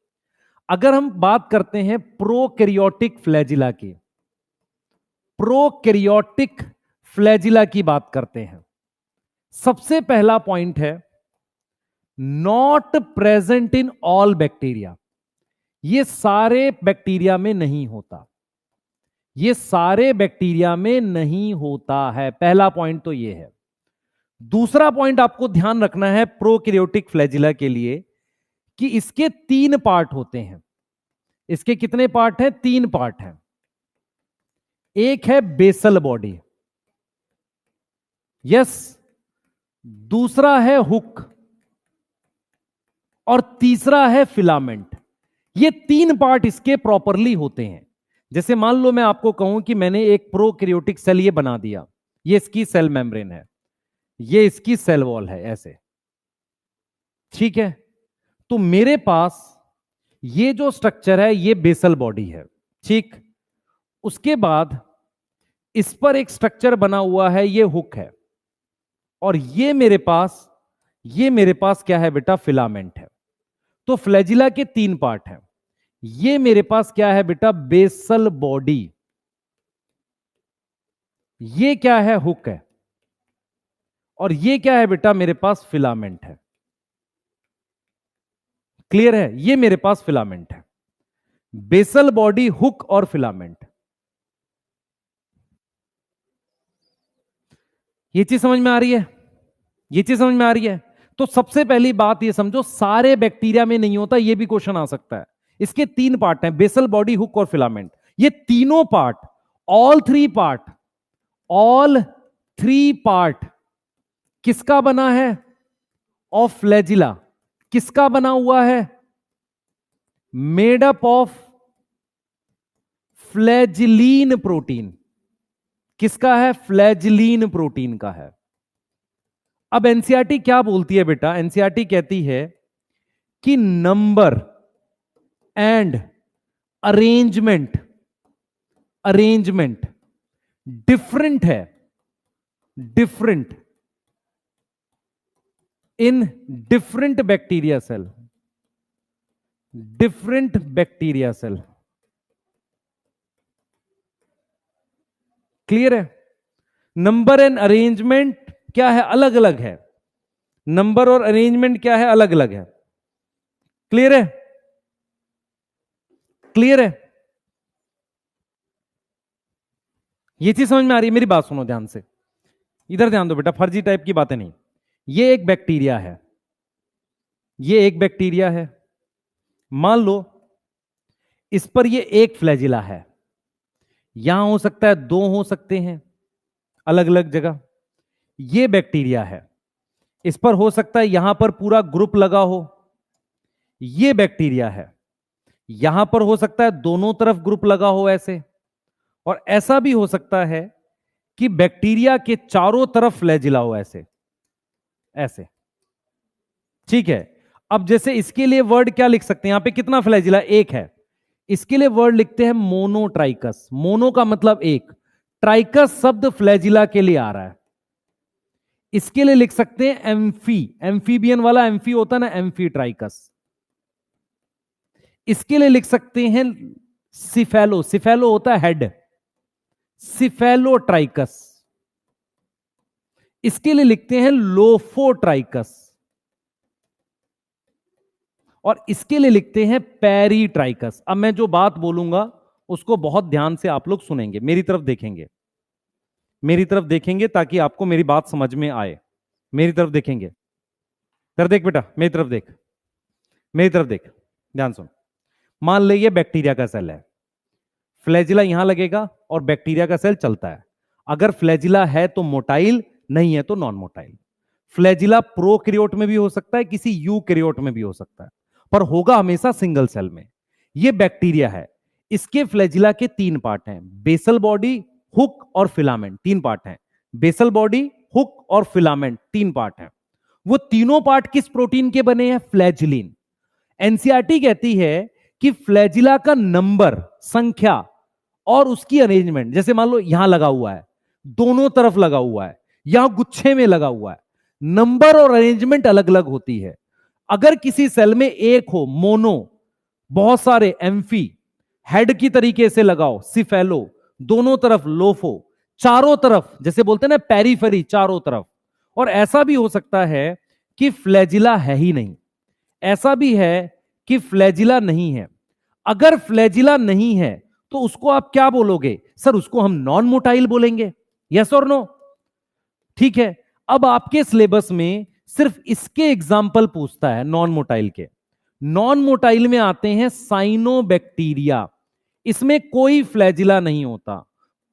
अगर हम बात करते हैं प्रोकैरियोटिक फ्लैजिला की, प्रोकैरियोटिक फ्लैजिला की बात करते हैं, सबसे पहला पॉइंट है not present in all bacteria. ये सारे बैक्टीरिया में नहीं होता, ये सारे बैक्टीरिया में नहीं होता है। पहला पॉइंट तो ये है। दूसरा पॉइंट आपको ध्यान रखना है प्रोकैरियोटिक फ्लैजिला के लिए कि इसके 3 पार्ट होते हैं। इसके कितने पार्ट हैं? 3 पार्ट हैं। एक है बेसल बॉडी, यस, दूसरा है हुक, और तीसरा है फिलामेंट। ये 3 पार्ट इसके प्रॉपरली होते हैं। जैसे मान लो मैं आपको कहूं कि मैंने एक प्रोकैरियोटिक सेल ये बना दिया, ये इसकी सेल मेम्ब्रेन है, ये इसकी सेल वॉल है, ऐसे, ठीक है। तो मेरे पास ये जो स्ट्रक्चर है ये बेसल बॉडी है, ठीक। उसके बाद इस पर एक स्ट्रक्चर बना हुआ है, ये हुक है, और ये मेरे पास क्या है बेटा? फिलामेंट है। तो फ्लैजिला के 3 पार्ट हैं। ये मेरे पास क्या है बेटा? Basal body. ये क्या है? हुक है। और ये क्या है बेटा? मेरे पास फिलामेंट है। क्लियर है? ये मेरे पास फिलामेंट है। बेसल बॉडी, हुक और फिलामेंट। ये चीज समझ में आ रही है? ये चीज समझ में आ रही है? तो सबसे पहली बात ये समझो, सारे बैक्टीरिया में नहीं होता, ये भी क्वेश्चन आ सकता है। इसके 3 पार्ट हैं, बेसल बॉडी, हुक और फिलामेंट। ये तीनों पार्ट, ऑल थ्री पार्ट किसका बना है? Of flagella. किसका बना हुआ है? Made up of flagellin protein. किसका है? फ्लैजिलीन प्रोटीन का है। अब एनसीईआरटी क्या बोलती है बेटा? एनसीईआरटी कहती है कि नंबर एंड अरेंजमेंट डिफरेंट है, different in different bacteria cell, different bacteria cell. Clear है? नंबर एंड अरेंजमेंट क्या है? अलग अलग है। नंबर और अरेंजमेंट क्या है? अलग अलग है। क्लियर है? क्लियर है? ये चीज समझ में आ रही है? मेरी बात सुनो ध्यान से, इधर ध्यान दो बेटा, फर्जी टाइप की बातें नहीं। ये एक बैक्टीरिया है, ये एक बैक्टीरिया है। मान लो इस पर ये एक फ्लैजिला है, यहां हो सकता है 2 हो सकते हैं अलग अलग जगह। ये बैक्टीरिया है, इस पर हो सकता है यहां पर पूरा ग्रुप लगा हो, ये बैक्टीरिया है, यहां पर हो सकता है दोनों तरफ ग्रुप लगा हो ऐसे, और ऐसा भी हो सकता है कि बैक्टीरिया के चारों तरफ फ्लैजिला हो ऐसे ऐसे। ठीक है, अब जैसे इसके लिए वर्ड क्या लिख सकते हैं, यहां पे कितना फ्लैजिला, एक है, इसके लिए वर्ड लिखते हैं मोनोट्राइकस। मोनो का मतलब एक, ट्राइकस शब्द फ्लैजिला के लिए आ रहा है, इसके लिए लिख सकते हैं एम्फी, एम्फीबियन वाला एम्फी होता है ना, एम्फी ट्राइकस। इसके लिए लिख सकते हैं सिफेलो, सिफेलो होता है हेड, सिफेलोट्राइकस। इसके लिए लिखते हैं लोफोट्राइकस, और इसके लिए लिखते हैं पेरीट्राइकस। अब मैं जो बात बोलूंगा उसको बहुत ध्यान से आप लोग सुनेंगे, मेरी तरफ देखेंगे, मेरी तरफ देखेंगे ताकि आपको मेरी बात समझ में आए। मेरी तरफ देखेंगे, इधर देख बेटा, मेरी तरफ देख, मेरी तरफ देख, ध्यान सुन। मान ले ये बैक्टीरिया का सेल है, फ्लैजिला यहां लगेगा और बैक्टीरिया का सेल चलता है। अगर फ्लैजिला है तो मोटाइल, नहीं है तो नॉन मोटाइल। फ्लैजिला प्रोकैरियोट में भी हो सकता है, किसी यूकैरियोट में भी हो सकता है, पर होगा हमेशा सिंगल सेल में। ये बैक्टीरिया है, इसके फ्लैजिला के तीन पार्ट हैं, बेसल बॉडी, हुक और फिलामेंट, तीन पार्ट हैं। बेसल बॉडी, हुक और फिलामेंट, तीन पार्ट हैं। वो तीनों पार्ट किस प्रोटीन के बने हैं, फ्लैजिलिन। एनसीईआरटी कहती है कि फ्लैजिला का नंबर, संख्या और उसकी अरेंजमेंट, जैसे मान लो यहां लगा हुआ है, दोनों तरफ लगा हुआ है, यहां गुच्छे में लगा हुआ है, नंबर और अरेंजमेंट अलग अलग होती है। अगर किसी सेल में एक हो मोनो, बहुत सारे एम्फी, हेड की तरीके से लगाओ सिफेलो, दोनों तरफ लोफो, चारों तरफ जैसे बोलते हैं ना पेरीफेरी, चारों तरफ। और ऐसा भी हो सकता है कि फ्लैजिला है ही नहीं, ऐसा भी है कि फ्लैजिला नहीं है। अगर फ्लैजिला नहीं है तो उसको आप क्या बोलोगे, सर उसको हम नॉन मोटाइल बोलेंगे, यस और नो। ठीक है, अब आपके सिलेबस में सिर्फ इसके एग्जाम्पल पूछता है नॉन मोटाइल के। नॉन मोटाइल में आते हैं साइनोबैक्टीरिया, इसमें कोई फ्लैजिला नहीं होता।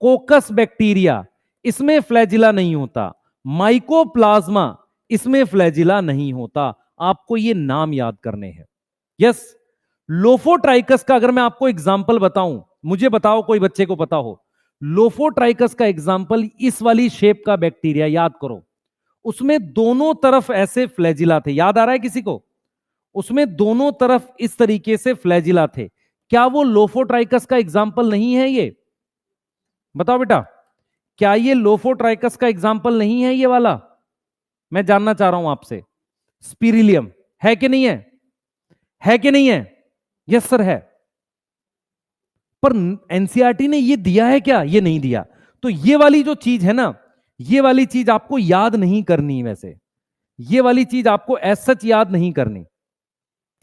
कोकस बैक्टीरिया, इसमें फ्लैजिला नहीं होता। माइकोप्लाज्मा, इसमें फ्लैजिला नहीं होता। आपको ये नाम याद करने हैं। यस, लोफोट्राइकस का अगर मैं आपको एग्जाम्पल बताऊं, मुझे बताओ कोई बच्चे को पता हो, लोफोट्राइकस का एग्जाम्पल इस वाली शेप का बैक्टीरिया याद करो, उसमें दोनों तरफ ऐसे फ्लैजिला थे, याद आ रहा है किसी को, उसमें दोनों तरफ इस तरीके से फ्लैजिला थे। क्या वो लोफोट्राइकस का एग्जाम्पल नहीं है ये, बताओ बेटा, क्या ये लोफोट्राइकस का एग्जाम्पल नहीं है ये वाला? मैं जानना चाह रहा हूं आपसे। स्पिरिलियम है कि नहीं है कि नहीं है? यस सर है। पर एनसीईआरटी ने ये दिया है क्या, ये नहीं दिया। तो ये वाली जो चीज है ना, ये वाली चीज आपको याद नहीं करनी, वैसे ये वाली चीज आपको एज सच याद नहीं करनी,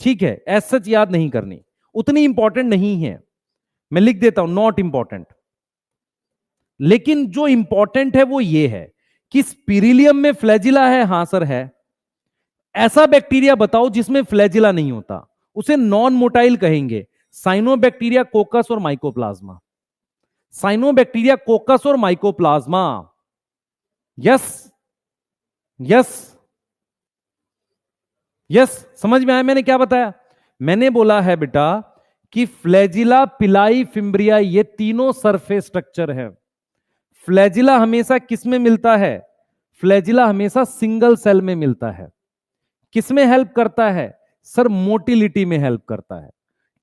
ठीक है, एज सच याद नहीं करनी, उतनी इंपॉर्टेंट नहीं है। मैं लिख देता हूं नॉट इंपॉर्टेंट। लेकिन जो इंपॉर्टेंट है वो ये है कि स्पिरिलियम में फ्लैजिला है, हां सर है। ऐसा बैक्टीरिया बताओ जिसमें फ्लैजिला नहीं होता, उसे नॉन मोटाइल कहेंगे। साइनोबैक्टीरिया, कोकस और माइकोप्लाज्मा, साइनोबैक्टीरिया, कोकस और माइकोप्लाज्मा। यस, यस, यस, समझ में आया मैंने क्या बताया? मैंने बोला है बेटा कि फ्लैजिला, पिलाई, फिम्ब्रिया, ये तीनों सरफेस स्ट्रक्चर है। फ्लैजिला हमेशा किस में मिलता है, फ्लैजिला हमेशा सिंगल सेल में मिलता है। किस में हेल्प करता है सर, मोटिलिटी में हेल्प करता है।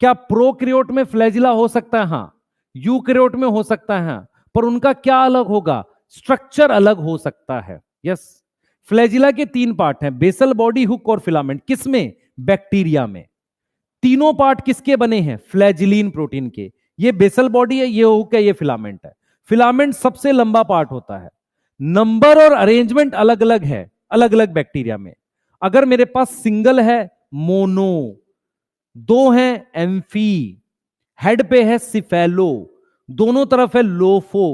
क्या प्रोकैरियोट में फ्लैजिला हो सकता है? हां। यूकैरियोट में हो सकता है, हाँ। पर उनका क्या अलग होगा, स्ट्रक्चर अलग हो सकता है। यस, फ्लैजिला के तीन पार्ट हैं, बेसल बॉडी, हुक और फिलामेंट। किसमें, बैक्टीरिया में। तीनों पार्ट किसके बने हैं, फ्लैजिलीन प्रोटीन के। ये बेसल बॉडी है, ये हुक है, ये फिलामेंट है। फिलामेंट सबसे लंबा पार्ट होता है। नंबर और अरेंजमेंट अलग अलग है, अलग अलग बैक्टीरिया में। अगर मेरे पास सिंगल है मोनो, दो है एम्फी, हेड पे है सिफेलो, दोनों तरफ है लोफो,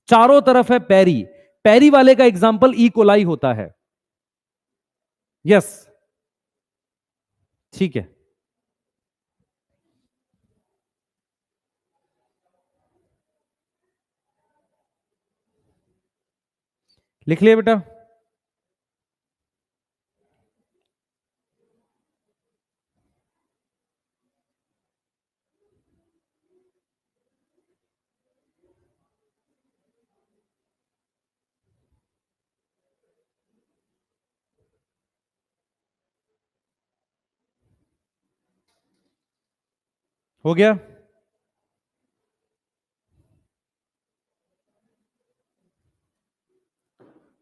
चारों तरफ है पेरी। पेरी वाले का एग्जांपल इकोलाई होता है। यस, ठीक है। लिख लिया बेटा? हो गया?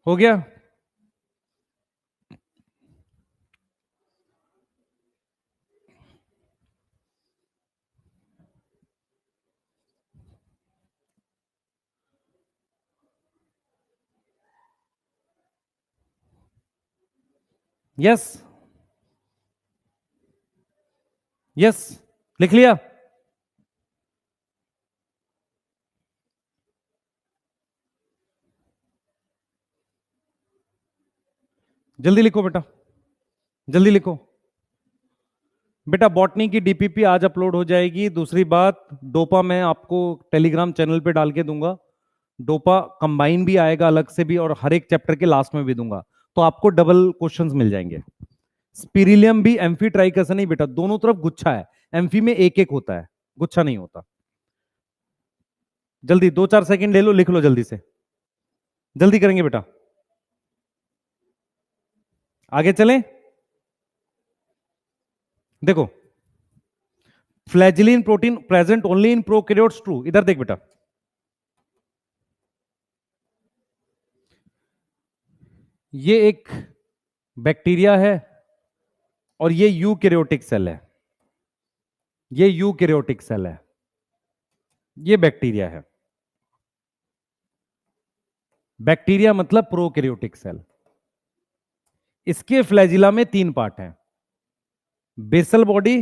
हो गया? यस? यस? लिख लिया? जल्दी लिखो बेटा, जल्दी लिखो बेटा। बॉटनी की डीपीपी आज अपलोड हो जाएगी। दूसरी बात, डोपा मैं आपको टेलीग्राम चैनल पे डाल के दूंगा। डोपा कंबाइन भी आएगा अलग से भी, और हर एक चैप्टर के लास्ट में भी दूंगा, तो आपको डबल क्वेश्चंस मिल जाएंगे। स्पिरिलियम भी एम्फी ट्राइकस नहीं बेटा, दोनों तरफ गुच्छा है। एम्फी में एक एक होता है, गुच्छा नहीं होता। जल्दी 2-4 सेकंड ले लो, लिख लो जल्दी से। जल्दी करेंगे बेटा, आगे चलें। देखो, flagellin protein present only in prokaryotes, true. इधर देख बेटा, ये एक बैक्टीरिया है और ये यूकैरियोटिक सेल है। ये यूकैरियोटिक सेल है, ये बैक्टीरिया है। बैक्टीरिया मतलब प्रोकैरियोटिक सेल। इसके फ्लैजिला में 3 पार्ट हैं, बेसल बॉडी,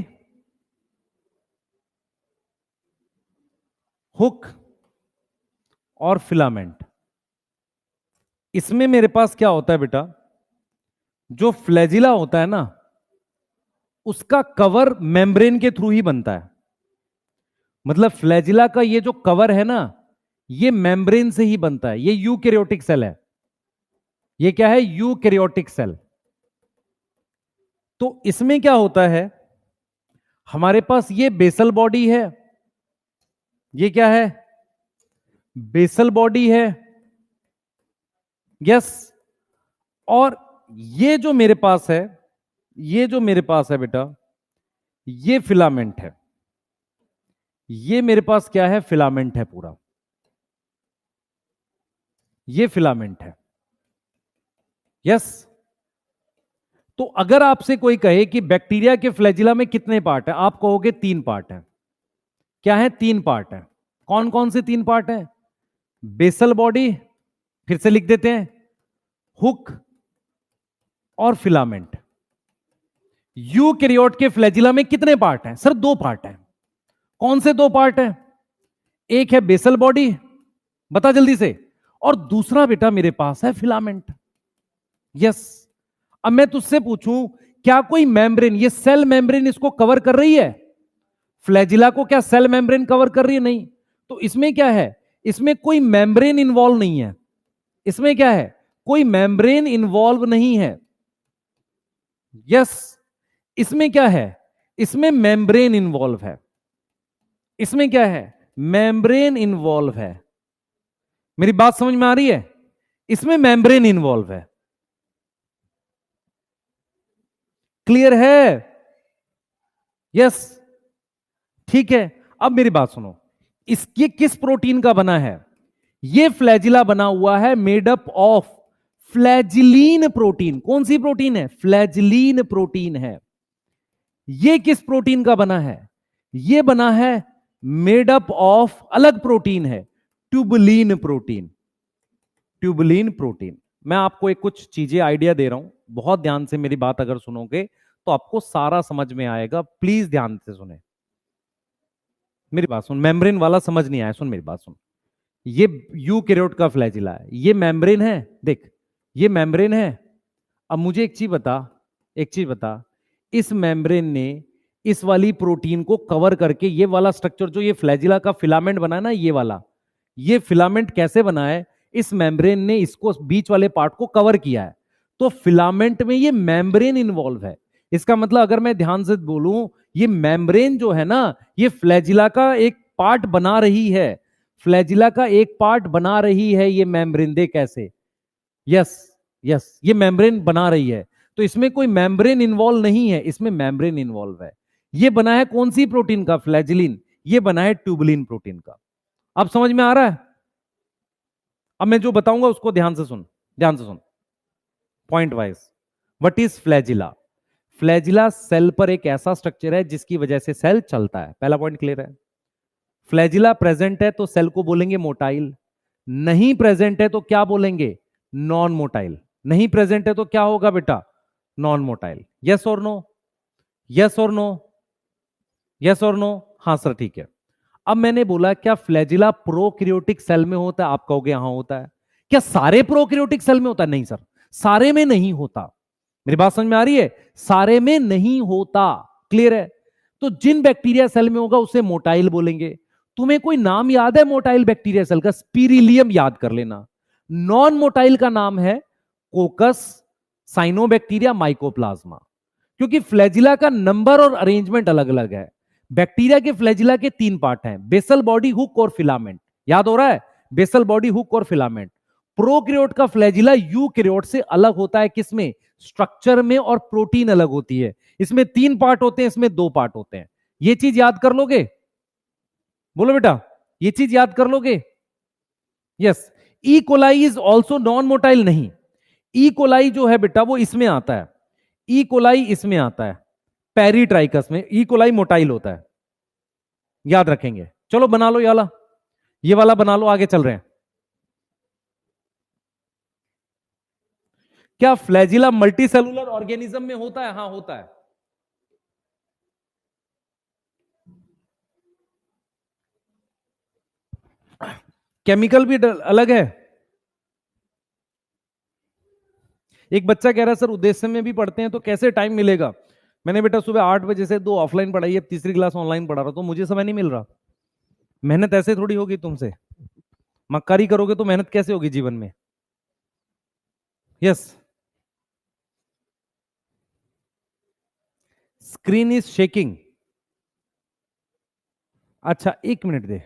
हुक और फिलामेंट। इसमें मेरे पास क्या होता है बेटा, जो फ्लैजिला होता है ना, उसका कवर मेम्ब्रेन के थ्रू ही बनता है। मतलब फ्लैजिला का ये जो कवर है ना, ये मेम्ब्रेन से ही बनता है। ये यूकैरियोटिक सेल है। ये क्या है? Eukaryotic cell. तो इसमें क्या होता है, हमारे पास ये बेसल बॉडी है। ये क्या है? बेसल बॉडी है। यस। और ये जो मेरे पास है, ये जो मेरे पास है बेटा, ये फिलामेंट है। ये मेरे पास क्या है? फिलामेंट है पूरा। ये फिलामेंट है। यस। तो अगर आपसे कोई कहे कि बैक्टीरिया के फ्लैजिला में कितने पार्ट है, आप कहोगे 3 पार्ट है। क्या है? 3 पार्ट है। कौन कौन से 3 पार्ट है? बेसल बॉडी, फिर से लिख देते हैं, हुक और फिलामेंट। यूकैरियोट के फ्लैजिला में कितने पार्ट हैं? सर 2 पार्ट हैं। कौन से 2 पार्ट हैं? एक है बेसल बॉडी, बता जल्दी से, और दूसरा बेटा मेरे पास है फिलामेंट। यस। अब मैं तुझसे पूछूं, क्या कोई मेम्ब्रेन, ये सेल मेम्ब्रेन इसको कवर कर रही है? फ्लैजिला को क्या सेल मेम्ब्रेन कवर कर रही है? नहीं। तो इसमें क्या है? इसमें कोई मेम्ब्रेन इन्वॉल्व नहीं है। इसमें क्या है? कोई मेम्ब्रेन इन्वॉल्व नहीं है। यस। इसमें क्या है? इसमें मेम्ब्रेन इन्वॉल्व है। इसमें क्या है? मेम्ब्रेन इन्वॉल्व है। मेरी बात समझ में आ रही है? इसमें मेम्ब्रेन इन्वॉल्व है। क्लियर है? यस। ठीक है। अब मेरी बात सुनो, इसके किस प्रोटीन का बना है? ये फ्लैजिला बना हुआ है made up of flagellin protein. कौन सी प्रोटीन है? फ्लैजिलीन प्रोटीन है। ये किस प्रोटीन का बना है? ये बना है मेड अप ऑफ अलग प्रोटीन है, ट्यूबुलिन प्रोटीन। Tubulin protein. मैं आपको एक कुछ चीजें आइडिया दे रहा हूं, बहुत ध्यान से मेरी बात अगर सुनोगे तो आपको सारा समझ में आएगा। प्लीज ध्यान से सुने मेरी बात। सुन, मेम्ब्रेन वाला समझ नहीं आया, सुन मेरी बात सुन। ये यूकैरियोट का फ्लैजिला है, ये मेम्ब्रेन है, देख ये मेम्ब्रेन है। अब मुझे एक चीज बता, एक चीज बता, इस मेम्ब्रेन ने इस वाली प्रोटीन को कवर करके ये वाला स्ट्रक्चर, जो ये फ्लैजिला का फिलामेंट बना है ना, ये वाला, ये फिलामेंट कैसे बना है? इस मेम्ब्रेन ने इसको बीच वाले पार्ट को कवर किया है, तो फिलामेंट में ये मेम्ब्रेन इन्वॉल्व है। इसका मतलब अगर मैं ध्यान से बोलूं, ये मेम्ब्रेन जो है ना, ये फ्लैजिला का एक पार्ट बना रही है, फ्लैजिला का एक पार्ट बना रही है ये मेम्ब्रेन। देख कैसे, यस यस, ये मेम्ब्रेन बना रही है। तो इसमें कोई मेम्ब्रेन इन्वॉल्व नहीं है, इसमें मेम्ब्रेन इन्वॉल्व है। ये बना है कौन सी प्रोटीन का? फ्लैजिलिन। ये बना है ट्यूबुलिन प्रोटीन का। अब समझ में आ रहा है? अब मैं जो बताऊंगा उसको ध्यान से सुन, ध्यान से सुन, point wise. What is flagella? Flagella cell पर एक ऐसा स्ट्रक्चर है जिसकी वजह से सेल चलता है। पहला पॉइंट क्लियर है? फ्लैजिला प्रेजेंट है तो सेल को बोलेंगे मोटाइल, नहीं प्रेजेंट है तो क्या बोलेंगे? Non motile. नहीं प्रेजेंट है तो क्या होगा बेटा? Non motile. यस और नो? यस और नो? यस और नो? हाँ सर, ठीक है। अब मैंने बोला क्या फ्लैजिला प्रोकैरियोटिक सेल में होता है? आप कहोगे हाँ होता है। क्या सारे प्रोकैरियोटिक सेल में होता है? नहीं सर, सारे में नहीं होता। मेरी बात समझ में आ रही है? सारे में नहीं होता। क्लियर है? तो जिन बैक्टीरिया सेल में होगा उसे मोटाइल बोलेंगे। तुम्हें कोई नाम याद है मोटाइल बैक्टीरिया सेल का? स्पिरिलियम याद कर लेना। नॉन मोटाइल का नाम है कोकस, साइनोबैक्टीरिया, माइकोप्लाज्मा। क्योंकि फ्लैजिला का नंबर और अरेंजमेंट अलग अलग है। बैक्टीरिया के फ्लैजिला के 3 पार्ट हैं, बेसल बॉडी, हुक और फिलामेंट। याद हो रहा है? बेसल बॉडी, हुक और फिलामेंट। प्रोकैरियोट का फ्लैजिला यूकैरियोट से अलग होता है। किसमें? स्ट्रक्चर में, और प्रोटीन अलग होती है। इसमें 3 पार्ट होते हैं, इसमें 2 पार्ट होते हैं। ये चीज याद कर लोगे? बोलो बेटा, ये चीज याद कर लोगे? Yes. E coli is also non motile नहीं। ई कोलाई जो है बेटा वो इसमें आता है, ई कोलाई इसमें आता है, पेरीट्राइकस में। ई कोलाई मोटाइल होता है, याद रखेंगे। चलो बना लो ये वाला बना लो, आगे चल रहे हैं। क्या फ्लैजिला मल्टी सेलुलर ऑर्गेनिज्म में होता है? हाँ होता है। केमिकल भी अलग है। एक बच्चा कह रहा है सर उद्देश्य में भी पढ़ते हैं तो कैसे टाइम मिलेगा? मैंने बेटा सुबह 8 बजे से 2 ऑफलाइन पढ़ाई है, तीसरी क्लास ऑनलाइन पढ़ा रहा हूं, तो मुझे समय नहीं मिल रहा। मेहनत ऐसे थोड़ी होगी तुमसे, मक्कारी करोगे तो मेहनत कैसे होगी जीवन में? यस। Screen is shaking. अच्छा 1 मिनट दे।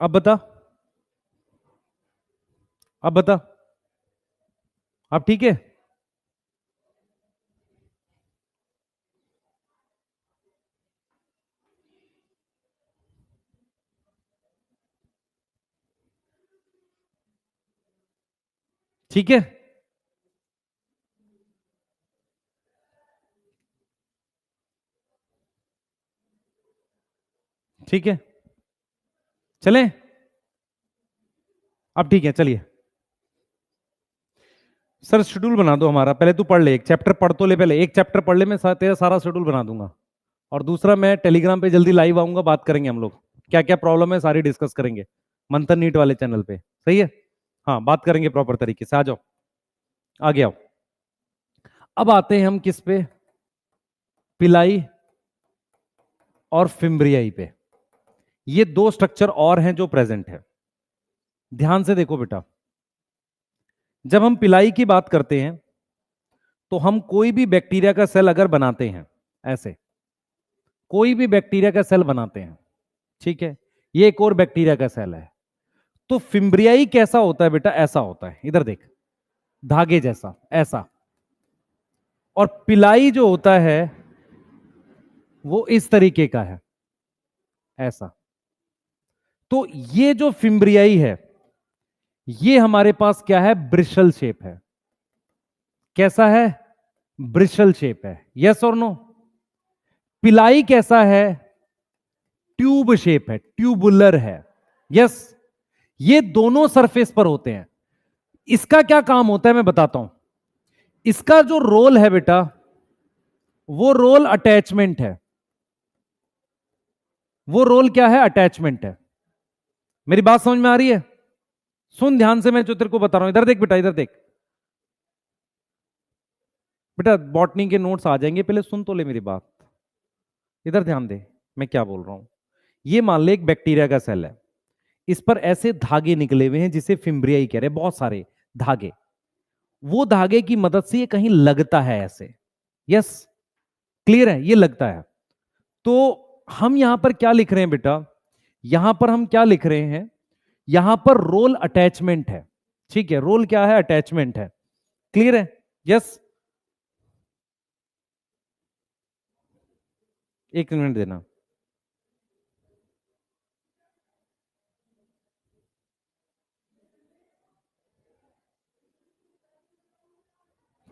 अब बता, अब बता, अब ठीक है? ठीक है, ठीक है, चलें? अब ठीक है, चलिए। सर शेड्यूल बना दो हमारा, पहले तू पढ़ ले, एक चैप्टर पढ़ तो ले, पहले एक चैप्टर पढ़ ले, मैं तेरा सारा शेड्यूल बना दूंगा। और दूसरा, मैं टेलीग्राम पे जल्दी लाइव आऊंगा, बात करेंगे हम लोग, क्या क्या प्रॉब्लम है सारी डिस्कस करेंगे मंथन नीट वाले चैनल पे। सही है? हाँ, बात करेंगे प्रॉपर तरीके से। आ जाओ, आगे आओ। अब आते हैं हम किस पे? पिलाई और फिम्ब्रियाई पे। ये 2 स्ट्रक्चर और हैं जो प्रेजेंट है। ध्यान से देखो बेटा, जब हम पिलाई की बात करते हैं तो हम कोई भी बैक्टीरिया का सेल अगर बनाते हैं, ऐसे कोई भी बैक्टीरिया का सेल बनाते हैं, ठीक है, ये एक और बैक्टीरिया का सेल है, तो फिम्ब्रियाई कैसा होता है बेटा? ऐसा होता है, इधर देख, धागे जैसा, ऐसा। और पिलाई जो होता है वो इस तरीके का है, ऐसा। तो ये जो फिम्ब्रियाई है, ये हमारे पास क्या है? ब्रिशल शेप है। कैसा है? ब्रिशल शेप है। यस और नो? पिलाई कैसा है? ट्यूब शेप है, ट्यूबुलर है। यस। ये दोनों सरफेस पर होते हैं। इसका क्या काम होता है मैं बताता हूं। इसका जो रोल है बेटा, वो रोल अटैचमेंट है। वो रोल क्या है? अटैचमेंट है। मेरी बात समझ में आ रही है? सुन ध्यान से, मैं जो तेरे को बता रहा हूं, इधर देख बेटा, इधर देख बेटा, बॉटनी के नोट्स आ जाएंगे, पहले सुन तो ले मेरी बात, इधर ध्यान दे मैं क्या बोल रहा हूं। ये मान ले एक बैक्टीरिया का सेल है, इस पर ऐसे धागे निकले हुए हैं जिसे फिम्ब्रियाई कह रहे हैं, बहुत सारे धागे। वो धागे की मदद से ये कहीं लगता है ऐसे, यस क्लियर है, ये लगता है। तो हम यहां पर क्या लिख रहे हैं बेटा, यहां पर हम क्या लिख रहे हैं, यहां पर रोल अटैचमेंट है, ठीक है, रोल क्या है, अटैचमेंट है, क्लियर है, यस। एक मिनट देना,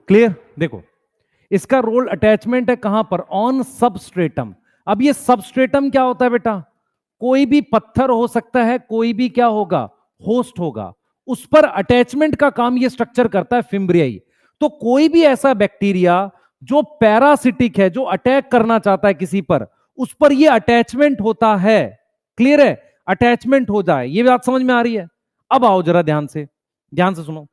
क्लियर, देखो इसका रोल अटैचमेंट है कहां पर, ऑन सबस्ट्रेटम। अब ये सबस्ट्रेटम क्या होता है बेटा, कोई भी पत्थर हो सकता है, कोई भी क्या होगा, होस्ट होगा, उस पर अटैचमेंट का काम ये स्ट्रक्चर करता है फिम्ब्रियाई। तो कोई भी ऐसा बैक्टीरिया जो पैरासिटिक है, जो अटैक करना चाहता है किसी पर, उस पर ये अटैचमेंट होता है, क्लियर है, अटैचमेंट हो जाए, ये बात समझ में आ रही है। अब आओ जरा ध्यान से, ध्यान से सुनो।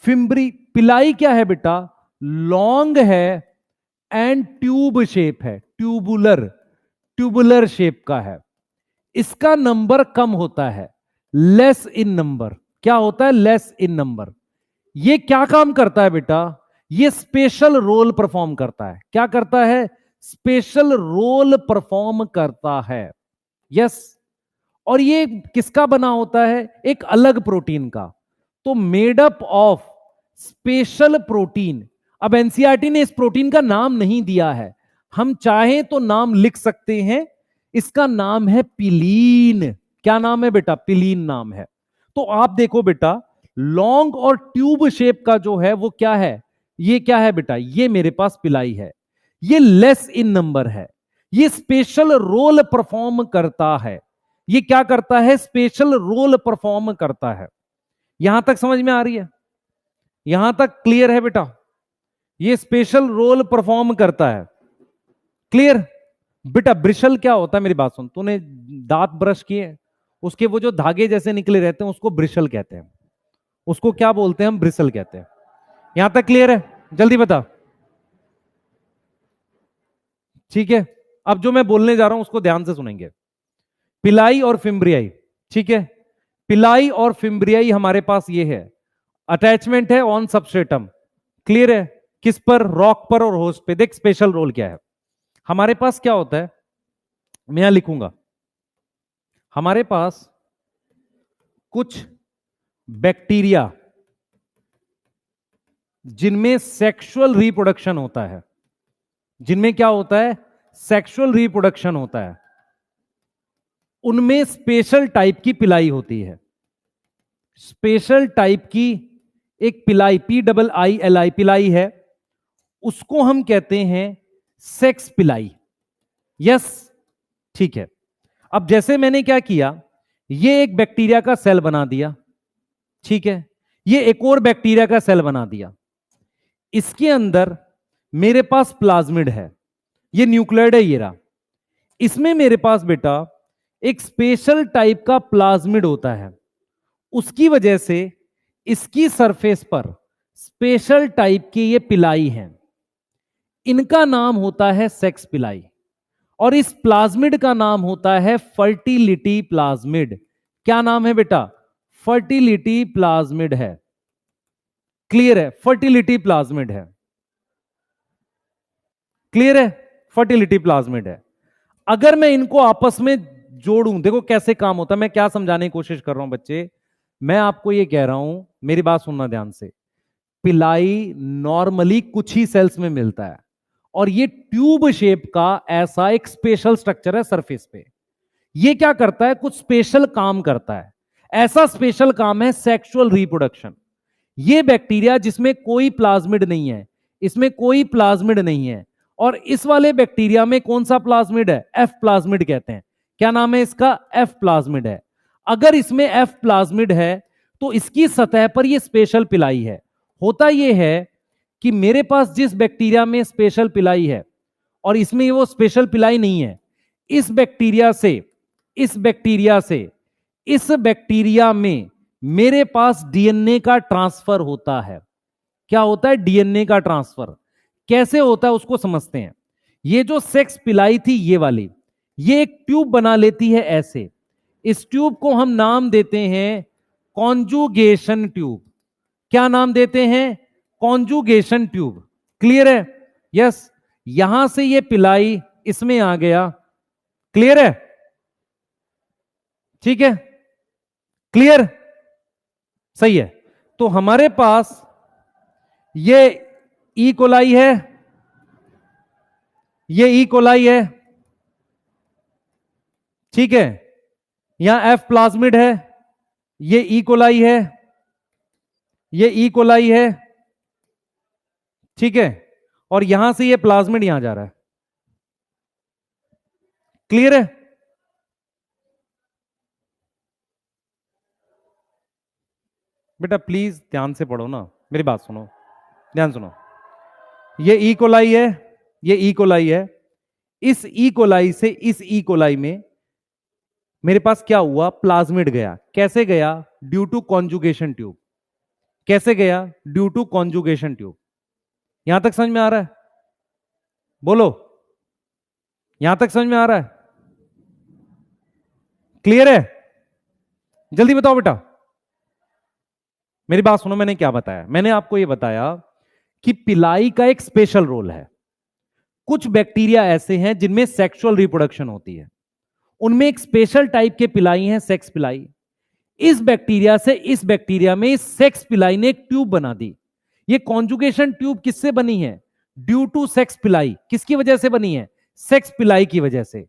फिम्ब्री पिलाई क्या है बेटा, लॉन्ग है एंड ट्यूब शेप है, ट्यूबुलर, ट्यूबुलर शेप का है। इसका नंबर कम होता है, लेस इन नंबर, क्या होता है, लेस इन नंबर। ये क्या काम करता है बेटा, ये स्पेशल रोल परफॉर्म करता है, क्या करता है, स्पेशल रोल परफॉर्म करता है, यस। और ये किसका बना होता है, एक अलग प्रोटीन का, तो made up of special protein. अब एनसीईआरटी ने इस प्रोटीन का नाम नहीं दिया है, हम चाहें तो नाम लिख सकते हैं, इसका नाम है पिलीन। क्या नाम है बेटा, पिलीन नाम है। तो आप देखो बेटा, लॉन्ग और ट्यूब शेप का जो है वो क्या है, ये क्या है बेटा, ये मेरे पास पिलाई है, ये लेस इन नंबर है, ये स्पेशल रोल परफॉर्म करता है। ये क्या करता है, स्पेशल रोल परफॉर्म करता है। यहां तक समझ में आ रही है, यहां तक क्लियर है बेटा, ये स्पेशल रोल परफॉर्म करता है, क्लियर। बेटा ब्रिशल क्या होता है, मेरी बात सुन, तूने दांत ब्रश किए, उसके वो जो धागे जैसे निकले रहते हैं उसको ब्रिशल कहते हैं, उसको क्या बोलते हैं हम, ब्रिसल कहते हैं। यहां तक क्लियर है, जल्दी बता, ठीक है। अब जो मैं बोलने जा रहा हूं उसको ध्यान से सुनेंगे, पिलाई और फिम्ब्रियाई, ठीक है, पिलाई और फिम्ब्रियाई हमारे पास ये है, अटैचमेंट है ऑन सबस्ट्रेटम, क्लियर है, किस पर, रॉक पर और होस्ट पे। देख स्पेशल रोल क्या है, हमारे पास क्या होता है, मैं यहां लिखूंगा, हमारे पास कुछ बैक्टीरिया जिनमें सेक्सुअल रिप्रोडक्शन होता है, जिनमें क्या होता है, सेक्सुअल रिप्रोडक्शन होता है, उनमें स्पेशल टाइप की पिलाई होती है, स्पेशल टाइप की एक पिलाई, PIILI पिलाई है, उसको हम कहते हैं सेक्स पिलाई, यस, ठीक है। अब जैसे मैंने क्या किया, ये एक बैक्टीरिया का सेल बना दिया, ठीक है, ये एक और बैक्टीरिया का सेल बना दिया, इसके अंदर मेरे पास प्लाज्मिड है, ये न्यूक्लियोइड है, ये रहा, इसमें मेरे पास बेटा एक स्पेशल टाइप का प्लाज्मिड होता है, उसकी वजह से इसकी सरफेस पर स्पेशल टाइप की ये पिलाई हैं, इनका नाम होता है सेक्स पिलाई, और इस प्लाज्मिड का नाम होता है फर्टिलिटी प्लाज्मिड। क्या नाम है बेटा, फर्टिलिटी प्लाज्मिड है, क्लियर है, फर्टिलिटी प्लाज्मिड है, क्लियर है, फर्टिलिटी प्लाज्मिड है। अगर मैं इनको आपस में जोड़ूं, देखो कैसे काम होता है, मैं क्या समझाने की कोशिश कर रहा हूं बच्चे, मैं आपको ये कह रहा हूं, मेरी बात सुनना ध्यान से, पिलाई नॉर्मली कुछ ही सेल्स में मिलता है, और ये ट्यूब शेप का ऐसा एक स्पेशल स्ट्रक्चर है सरफेस पे, ये क्या करता है, कुछ स्पेशल काम करता है, ऐसा स्पेशल काम है सेक्सुअल रिप्रोडक्शन। ये बैक्टीरिया जिसमें कोई प्लाज्मिड नहीं है, इसमें कोई प्लाज्मिड नहीं है, और इस वाले बैक्टीरिया में कौन सा प्लाज्मिड है, एफ प्लाज्मिड कहते हैं, क्या नाम है इसका, एफ प्लाज्मिड है। अगर इसमें एफ प्लाज्मिड है तो इसकी सतह पर यह स्पेशल पिलाई है। होता यह है कि मेरे पास जिस बैक्टीरिया में स्पेशल पिलाई है और इसमें वो स्पेशल पिलाई नहीं है, इस बैक्टीरिया से इस बैक्टीरिया में मेरे पास डीएनए का ट्रांसफर होता है। क्या होता है? डीएनए का ट्रांसफर। कैसे होता है उसको समझते हैं। ये जो सेक्स पिलाई थी ये वाली, ये एक ट्यूब बना लेती है ऐसे। इस ट्यूब को हम नाम देते हैं कॉन्जुगेशन ट्यूब। क्या नाम देते हैं? Conjugation tube. क्लियर है? यस। यहां से ये पिलाई इसमें आ गया। क्लियर है? ठीक है, क्लियर, सही है। तो हमारे पास ये ई कोलाई है, ये ई कोलाई है, ठीक है। यहां एफ प्लाज्मिड है, ये ई कोलाई है, ये ई कोलाई है, ठीक है। और यहां से ये प्लाज्मिड यहां जा रहा है। क्लियर है? बेटा प्लीज ध्यान से पढ़ो ना, मेरी बात सुनो, ध्यान सुनो। ये ई कोलाई है, ये ई कोलाई है। इस ई कोलाई से इस ई कोलाई में मेरे पास क्या हुआ? प्लाज्मिड गया। कैसे गया? Due to conjugation tube. कैसे गया? Due to conjugation tube. यहां तक समझ में आ रहा है? बोलो, यहां तक समझ में आ रहा है? क्लियर है? जल्दी बताओ बेटा। मेरी बात सुनो, मैंने क्या बताया? मैंने आपको यह बताया कि पिलाई का एक स्पेशल रोल है। कुछ बैक्टीरिया ऐसे हैं जिनमें सेक्सुअल रिप्रोडक्शन होती है, उनमें एक स्पेशल टाइप के पिलाई हैं, सेक्स पिलाई। इस बैक्टीरिया से इस बैक्टीरिया में इस सेक्स पिलाई ने एक ट्यूब बना दी। ये कॉन्जुगेशन ट्यूब किससे बनी है? ड्यू टू सेक्स पिलाई। किसकी वजह से बनी है? सेक्स पिलाई की वजह से।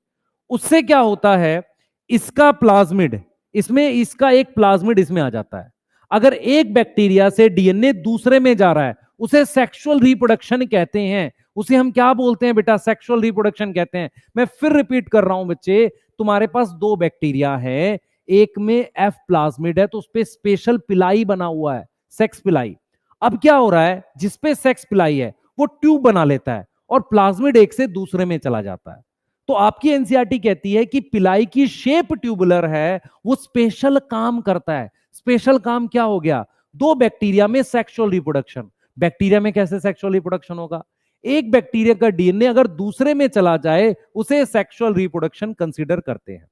उससे क्या होता है? इसका प्लाज्मिड इसमें, इसका एक प्लाज्मिड इसमें आ जाता है। अगर एक बैक्टीरिया से डीएनए दूसरे में जा रहा है, उसे सेक्सुअल रिप्रोडक्शन कहते हैं। उसे हम क्या बोलते हैं बेटा? सेक्सुअल रिप्रोडक्शन कहते हैं। मैं फिर रिपीट कर रहा हूं बच्चे, तुम्हारे पास दो बैक्टीरिया है, एक में एफ प्लाज्मिड है तो उस पर स्पेशल पिलाई बना हुआ है, सेक्स पिलाई। अब क्या हो रहा है? जिसपे सेक्स पिलाई है वो ट्यूब बना लेता है और प्लाज्मिड एक से दूसरे में चला जाता है। तो आपकी एनसीईआरटी कहती है कि पिलाई की शेप ट्यूबुलर है, वो स्पेशल काम करता है। स्पेशल काम क्या हो गया? दो बैक्टीरिया में सेक्सुअल रिप्रोडक्शन। बैक्टीरिया में कैसे सेक्सुअल रिप्रोडक्शन होगा? एक बैक्टीरिया का डीएनए अगर दूसरे में चला जाए उसे सेक्सुअल रिप्रोडक्शन कंसीडर करते हैं।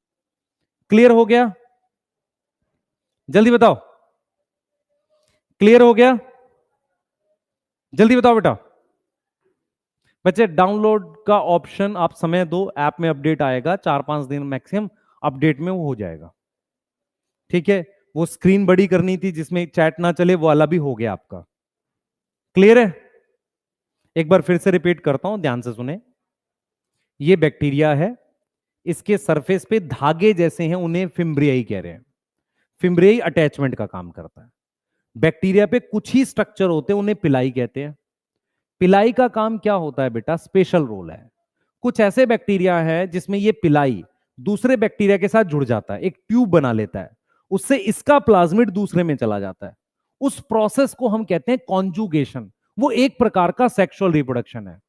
क्लियर हो गया? जल्दी बताओ, क्लियर हो गया? जल्दी बताओ बेटा। बच्चे डाउनलोड का ऑप्शन आप समय दो, ऐप में अपडेट आएगा 4-5 दिन मैक्सिमम, अपडेट में वो हो जाएगा, ठीक है। वो स्क्रीन बड़ी करनी थी जिसमें चैट ना चले, वो वाला भी हो गया आपका। क्लियर है? एक बार फिर से रिपीट करता हूं, ध्यान से सुने। ये बैक्टीरिया है, इसके सरफेस पे धागे जैसे हैं, उन्हें फिम्ब्रियाई कह रहे हैं। फिम्ब्रियाई अटैचमेंट का काम करता है। बैक्टीरिया पे कुछ ही स्ट्रक्चर होते हैं, उन्हें पिलाई कहते हैं। पिलाई का काम क्या होता है बेटा? स्पेशल रोल है। कुछ ऐसे बैक्टीरिया है जिसमें ये पिलाई दूसरे बैक्टीरिया के साथ जुड़ जाता है, एक ट्यूब बना लेता है, उससे इसका प्लाज्मिड दूसरे में चला जाता है। उस प्रोसेस को हम कहते हैं कॉन्जुगेशन। वो एक प्रकार का सेक्सुअल रिप्रोडक्शन है।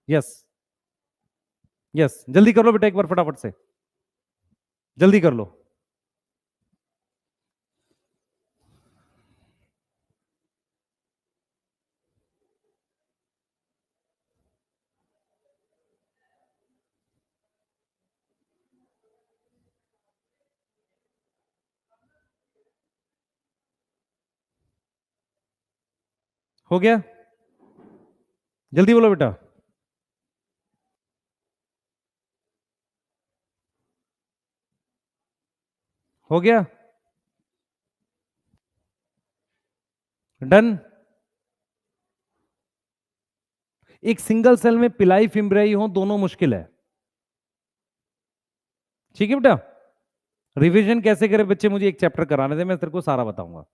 यस, यस, जल्दी कर लो बेटा, एक बार फटाफट से जल्दी कर लो। हो गया? जल्दी बोलो बेटा। हो गया? डन? एक सिंगल सेल में पिलाई फिम्ब्रियाई हो, दोनों मुश्किल है, ठीक है बेटा। रिवीजन कैसे करें बच्चे? मुझे एक चैप्टर कराने दे, मैं तेरे को सारा बताऊंगा,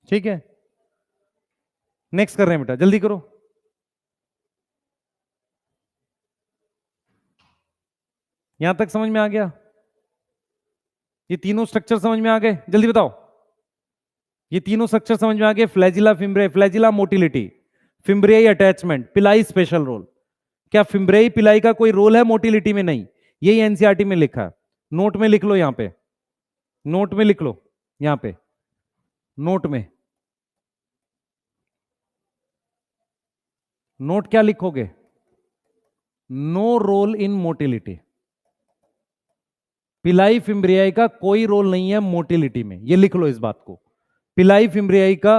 ठीक है। नेक्स्ट कर रहे हैं बेटा, जल्दी करो। यहां तक समझ में आ गया? ये तीनों स्ट्रक्चर समझ में आ गए? जल्दी बताओ। ये तीनों स्ट्रक्चर समझ में आ गए? फ्लैजिला फिम्ब्रियाई, फ्लैजिला मोटिलिटी, फिम्ब्रियाई अटैचमेंट, पिलाई स्पेशल रोल। क्या फिम्ब्रियाई पिलाई का कोई रोल है मोटिलिटी में? नहीं। यही एनसीईआरटी में लिखा है, नोट में लिख लो यहां पे। नोट में लिख लो, यहां पे नोट में, नोट क्या लिखोगे? No role in motility. Pili fimbriae का कोई रोल नहीं है मोटिलिटी में, ये लिख लो इस बात को। पिलाई फिम्ब्रियाई का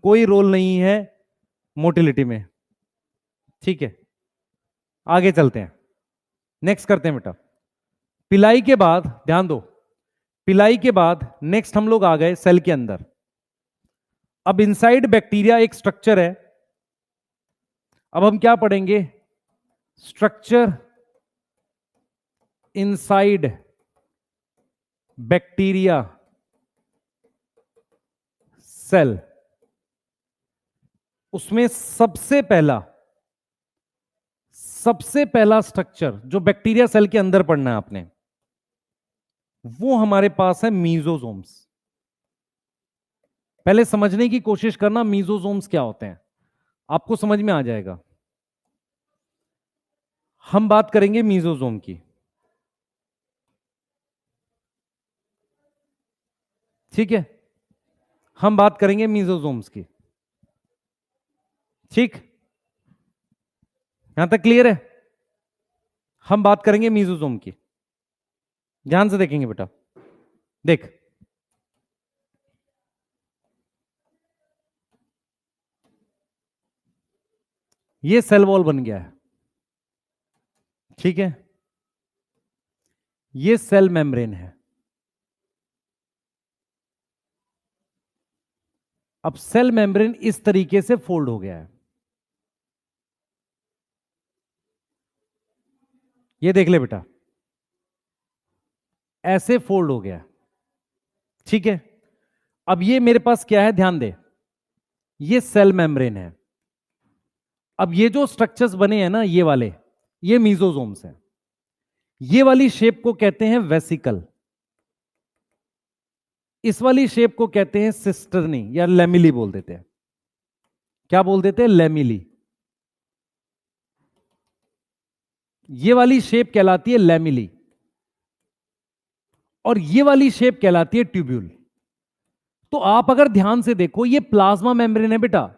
कोई रोल नहीं है मोटिलिटी में। ठीक है, आगे चलते हैं, नेक्स्ट करते हैं बेटा। पिलाई के बाद ध्यान दो, पिलाई के बाद नेक्स्ट हम लोग आ गए सेल के अंदर। अब इनसाइड बैक्टीरिया एक स्ट्रक्चर है, अब हम क्या पढ़ेंगे? Structure inside bacteria cell. उसमें सबसे पहला स्ट्रक्चर जो बैक्टीरिया सेल के अंदर पढ़ना है आपने, वो हमारे पास है मीजोजोम्स। पहले समझने की कोशिश करना मीजोजोम्स क्या होते हैं, आपको समझ में आ जाएगा। हम बात करेंगे मीजोजोम की, ठीक है, हम बात करेंगे मीजोजोम्स की। ठीक, यहां तक क्लियर है? हम बात करेंगे मीजोजोम की, ध्यान से देखेंगे बेटा। देख, ये सेल वॉल बन गया है, ठीक है, ये सेल मेम्ब्रेन है। अब सेल मेम्ब्रेन इस तरीके से फोल्ड हो गया है, ये देख ले बेटा, ऐसे फोल्ड हो गया, ठीक है। अब ये मेरे पास क्या है, ध्यान दे, ये सेल मेम्ब्रेन है। अब ये जो स्ट्रक्चर्स बने हैं ना, ये वाले, ये मीजोजोम्स हैं। ये वाली शेप को कहते हैं वेसिकल, इस वाली शेप को कहते हैं सिस्टर्नी या लेमिली बोल देते हैं। क्या बोल देते हैं? लेमिली। ये वाली शेप कहलाती है लेमिली, और ये वाली शेप कहलाती है ट्यूब्यूल। तो आप अगर ध्यान से देखो, ये प्लाज्मा मेम्ब्रेन है बेटा,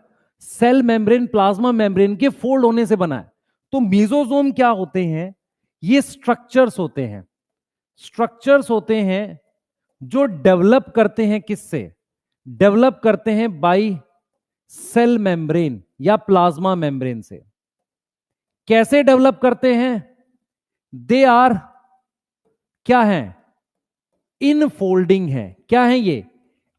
सेल मेम्ब्रेन प्लाज्मा मेम्ब्रेन के फोल्ड होने से बना है। तो मीजोजोम क्या होते हैं? ये स्ट्रक्चर्स होते हैं, स्ट्रक्चर्स होते हैं जो डेवलप करते हैं, किससे डेवलप करते हैं? बाय सेल मेम्ब्रेन या प्लाज्मा मेम्ब्रेन से। कैसे डेवलप करते हैं? दे आर क्या है? इन फोल्डिंग है। क्या है ये?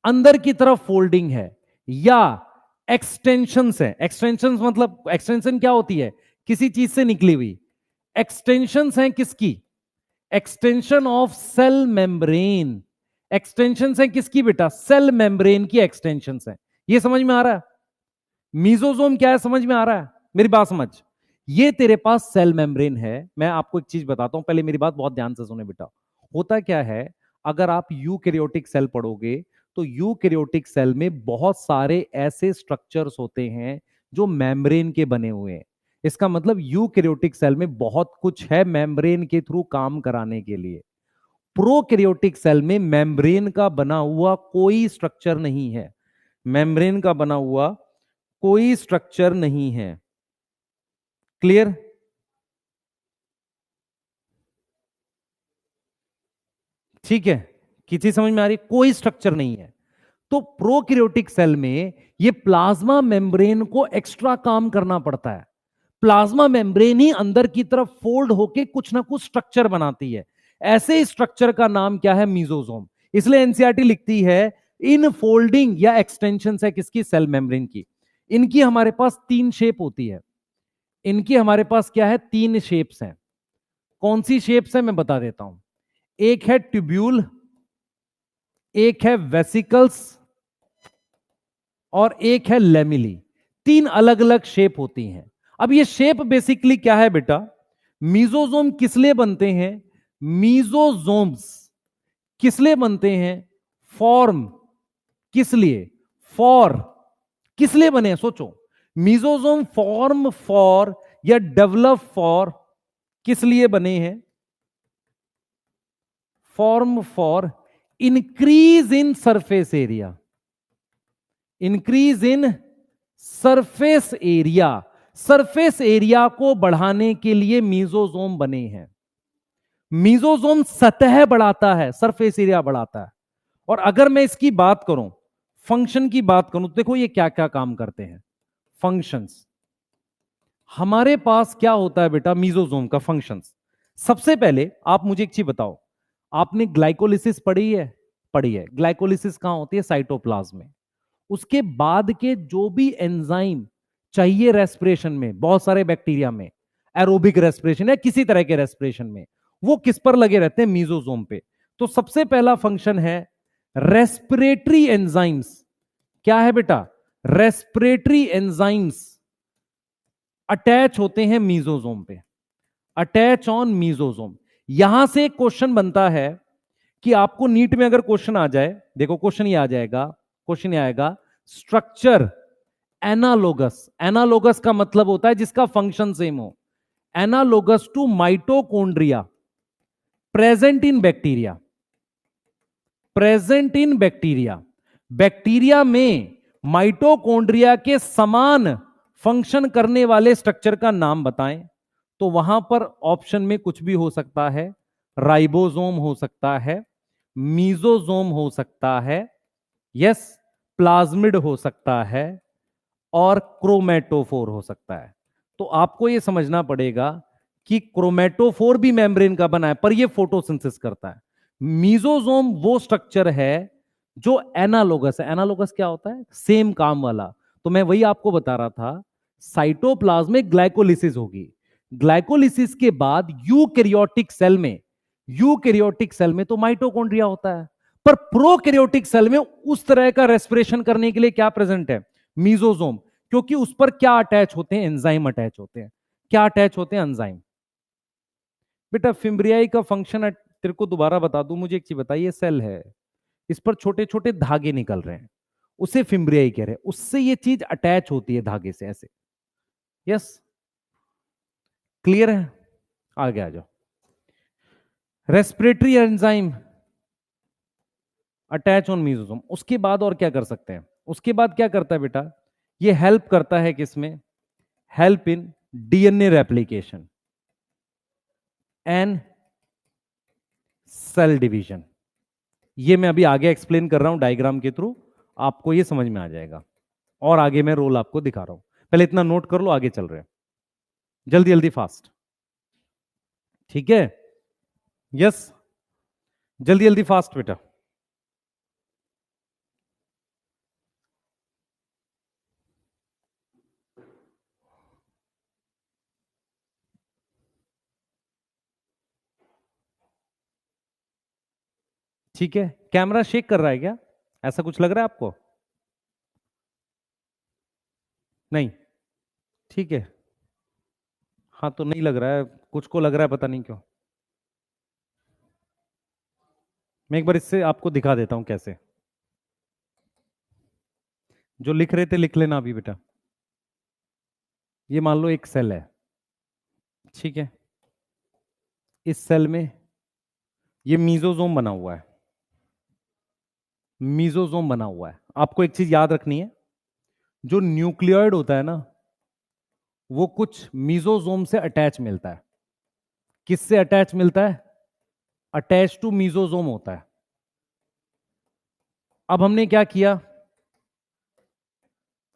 अंदर की तरफ फोल्डिंग है, या एक्सटेंशंस है। एक्सटेंशंस मतलब, एक्सटेंशन क्या होती है? किसी चीज से निकली हुई। एक्सटेंशंस हैं किसकी? Extension of cell membrane. Extensions हैं किसकी बेटा? सेल मेम्ब्रेन की एक्सटेंशंस हैं। ये समझ में आ रहा है? मीजोजोम क्या है, समझ में आ रहा है? मेरी बात समझ। ये तेरे पास सेल मेम्ब्रेन है। मैं आपको एक चीज बताता हूं, पहले मेरी बात बहुत ध्यान से सुने बेटा। होता क्या है, अगर आप यूकैरियोटिक सेल पढ़ोगे तो यूकैरियोटिक सेल में बहुत सारे ऐसे स्ट्रक्चर्स होते हैं जो मेम्ब्रेन के बने हुए हैं। इसका मतलब यूकैरियोटिक सेल में बहुत कुछ है मेम्ब्रेन के थ्रू काम कराने के लिए। प्रोकैरियोटिक सेल में मेम्ब्रेन का बना हुआ कोई स्ट्रक्चर नहीं है, मेम्ब्रेन का बना हुआ कोई स्ट्रक्चर नहीं है। क्लियर? ठीक है, किसी समझ में आ रही? कोई स्ट्रक्चर नहीं है। तो प्रोकैरियोटिक सेल में ये प्लाज्मा मेम्ब्रेन को एक्स्ट्रा काम करना पड़ता है। प्लाज्मा मेम्ब्रेन ही अंदर की तरफ फोल्ड होके कुछ ना कुछ स्ट्रक्चर बनाती है। ऐसे स्ट्रक्चर का नाम क्या है? मीजोजोम। इसलिए एनसीईआरटी लिखती है इन फोल्डिंग या एक्सटेंशन है किसकी? सेल मेम्ब्रेन की। इनकी हमारे पास तीन शेप होती है। इनकी हमारे पास क्या है? तीन शेप्स हैं। कौन सी शेप्स है मैं बता देता हूं। एक है ट्यूब्यूल, एक है वेसिकल्स, और एक है लेमिली। तीन अलग अलग शेप होती हैं। अब ये शेप बेसिकली क्या है बेटा? मीजोजोम किस लिए बनते हैं? मीजोजोम्स किस लिए बनते हैं? फॉर्म किस लिए? फॉर किस लिए बने हैं? सोचो, मीजोजोम फॉर्म फॉर या डेवलप फॉर किस लिए बने हैं? Form for increase in surface area, increase in surface area, surface area को बढ़ाने के लिए मीजोजोम बने हैं। मीजोजोम सतह बढ़ाता है, सरफेस एरिया बढ़ाता है। और अगर मैं इसकी बात करूं, फंक्शन की बात करूं, तो देखो ये क्या क्या काम करते हैं फंक्शंस। हमारे पास क्या होता है बेटा मीजोजोम का फंक्शंस। सबसे पहले आप मुझे एक चीज बताओ, आपने ग्लाइकोलिसिस पढ़ी है? पढ़ी है। ग्लाइकोलिसिस कहां होती है? साइटोप्लाज्म में। उसके बाद के जो भी एंजाइम चाहिए रेस्पिरेशन में, बहुत सारे बैक्टीरिया में, एरोबिक रेस्पिरेशन या किसी तरह के रेस्पिरेशन में, वो किस पर लगे रहते हैं? मीजोजोम पे। तो सबसे पहला फंक्शन है रेस्पिरेटरी एंजाइम्स। क्या है बेटा? रेस्पिरेटरी एंजाइम्स अटैच होते हैं मीजोजोम पे, अटैच ऑन मीजोजोम। यहां से एक क्वेश्चन बनता है कि आपको नीट में अगर क्वेश्चन आ जाए, देखो क्वेश्चन ये आ जाएगा, क्वेश्चन ये आएगा स्ट्रक्चर एनालोगस। एनालोगस का मतलब होता है जिसका फंक्शन सेम हो। Analogous to mitochondria present in bacteria, present in bacteria. Bacteria में माइटोकॉन्ड्रिया के समान फंक्शन करने वाले स्ट्रक्चर का नाम बताएं। तो वहां पर ऑप्शन में कुछ भी हो सकता है, राइबोसोम हो सकता है, मीजोसोम हो सकता है, यस, प्लाज्मिड हो सकता है, और क्रोमेटोफोर हो सकता है। तो आपको यह समझना पड़ेगा कि क्रोमेटोफोर भी मेम्ब्रेन का बना है पर यह फोटोसिंथेसिस करता है। मीजोसोम वो स्ट्रक्चर है जो एनालोगस है। एनालोगस क्या होता है? सेम काम वाला। तो मैं वही आपको बता रहा था, साइटोप्लाज्म में ग्लाइकोलिसिस होगी, ग्लाइकोलिसिस के बाद यूकैरियोटिक सेल में, यूकैरियोटिक सेल में तो माइटोकॉन्ड्रिया होता है, पर प्रोकैरियोटिक सेल में उस तरह का रेस्पिरेशन करने के लिए क्या प्रेजेंट है? मीजोसोम। क्योंकि उस पर क्या अटैच होते हैं? एंजाइम अटैच होते हैं। क्या अटैच होते हैं? एंजाइम। बेटा फिम्ब्रियाई का फंक्शन तेरे को दोबारा बता दूं, मुझे एक चीज बताइए, सेल है, इस पर छोटे छोटे धागे निकल रहे हैं, उसे फिम्ब्रियाई कह रहे हैं, उससे ये चीज अटैच होती है धागे से ऐसे। यस, क्लियर है? आगे आ जाओ। Respiratory enzyme attach on mesosome. उसके बाद और क्या कर सकते हैं? उसके बाद क्या करता है बेटा? ये हेल्प करता है किसमें? Help in DNA replication and cell division. ये मैं अभी आगे एक्सप्लेन कर रहा हूं डायग्राम के थ्रू, आपको ये समझ में आ जाएगा। और आगे मैं रोल आपको दिखा रहा हूं, पहले इतना नोट कर लो, आगे चल रहे हैं जल्दी जल्दी फास्ट। ठीक है? यस, जल्दी जल्दी फास्ट बेटा। ठीक है, कैमरा शेक कर रहा है क्या? ऐसा कुछ लग रहा है आपको? नहीं? ठीक है। हाँ तो नहीं लग रहा है, कुछ को लग रहा है, पता नहीं क्यों। मैं एक बार इससे आपको दिखा देता हूं कैसे। जो लिख रहे थे लिख लेना अभी बेटा। ये मान लो एक सेल है, ठीक है? इस सेल में ये मीजोसोम बना हुआ है, मीजोसोम बना हुआ है। आपको एक चीज याद रखनी है, जो न्यूक्लियोइड होता है ना, वो कुछ मीजोसोम से अटैच मिलता है। किससे अटैच मिलता है? अटैच टू मीजोसोम होता है। अब हमने क्या किया?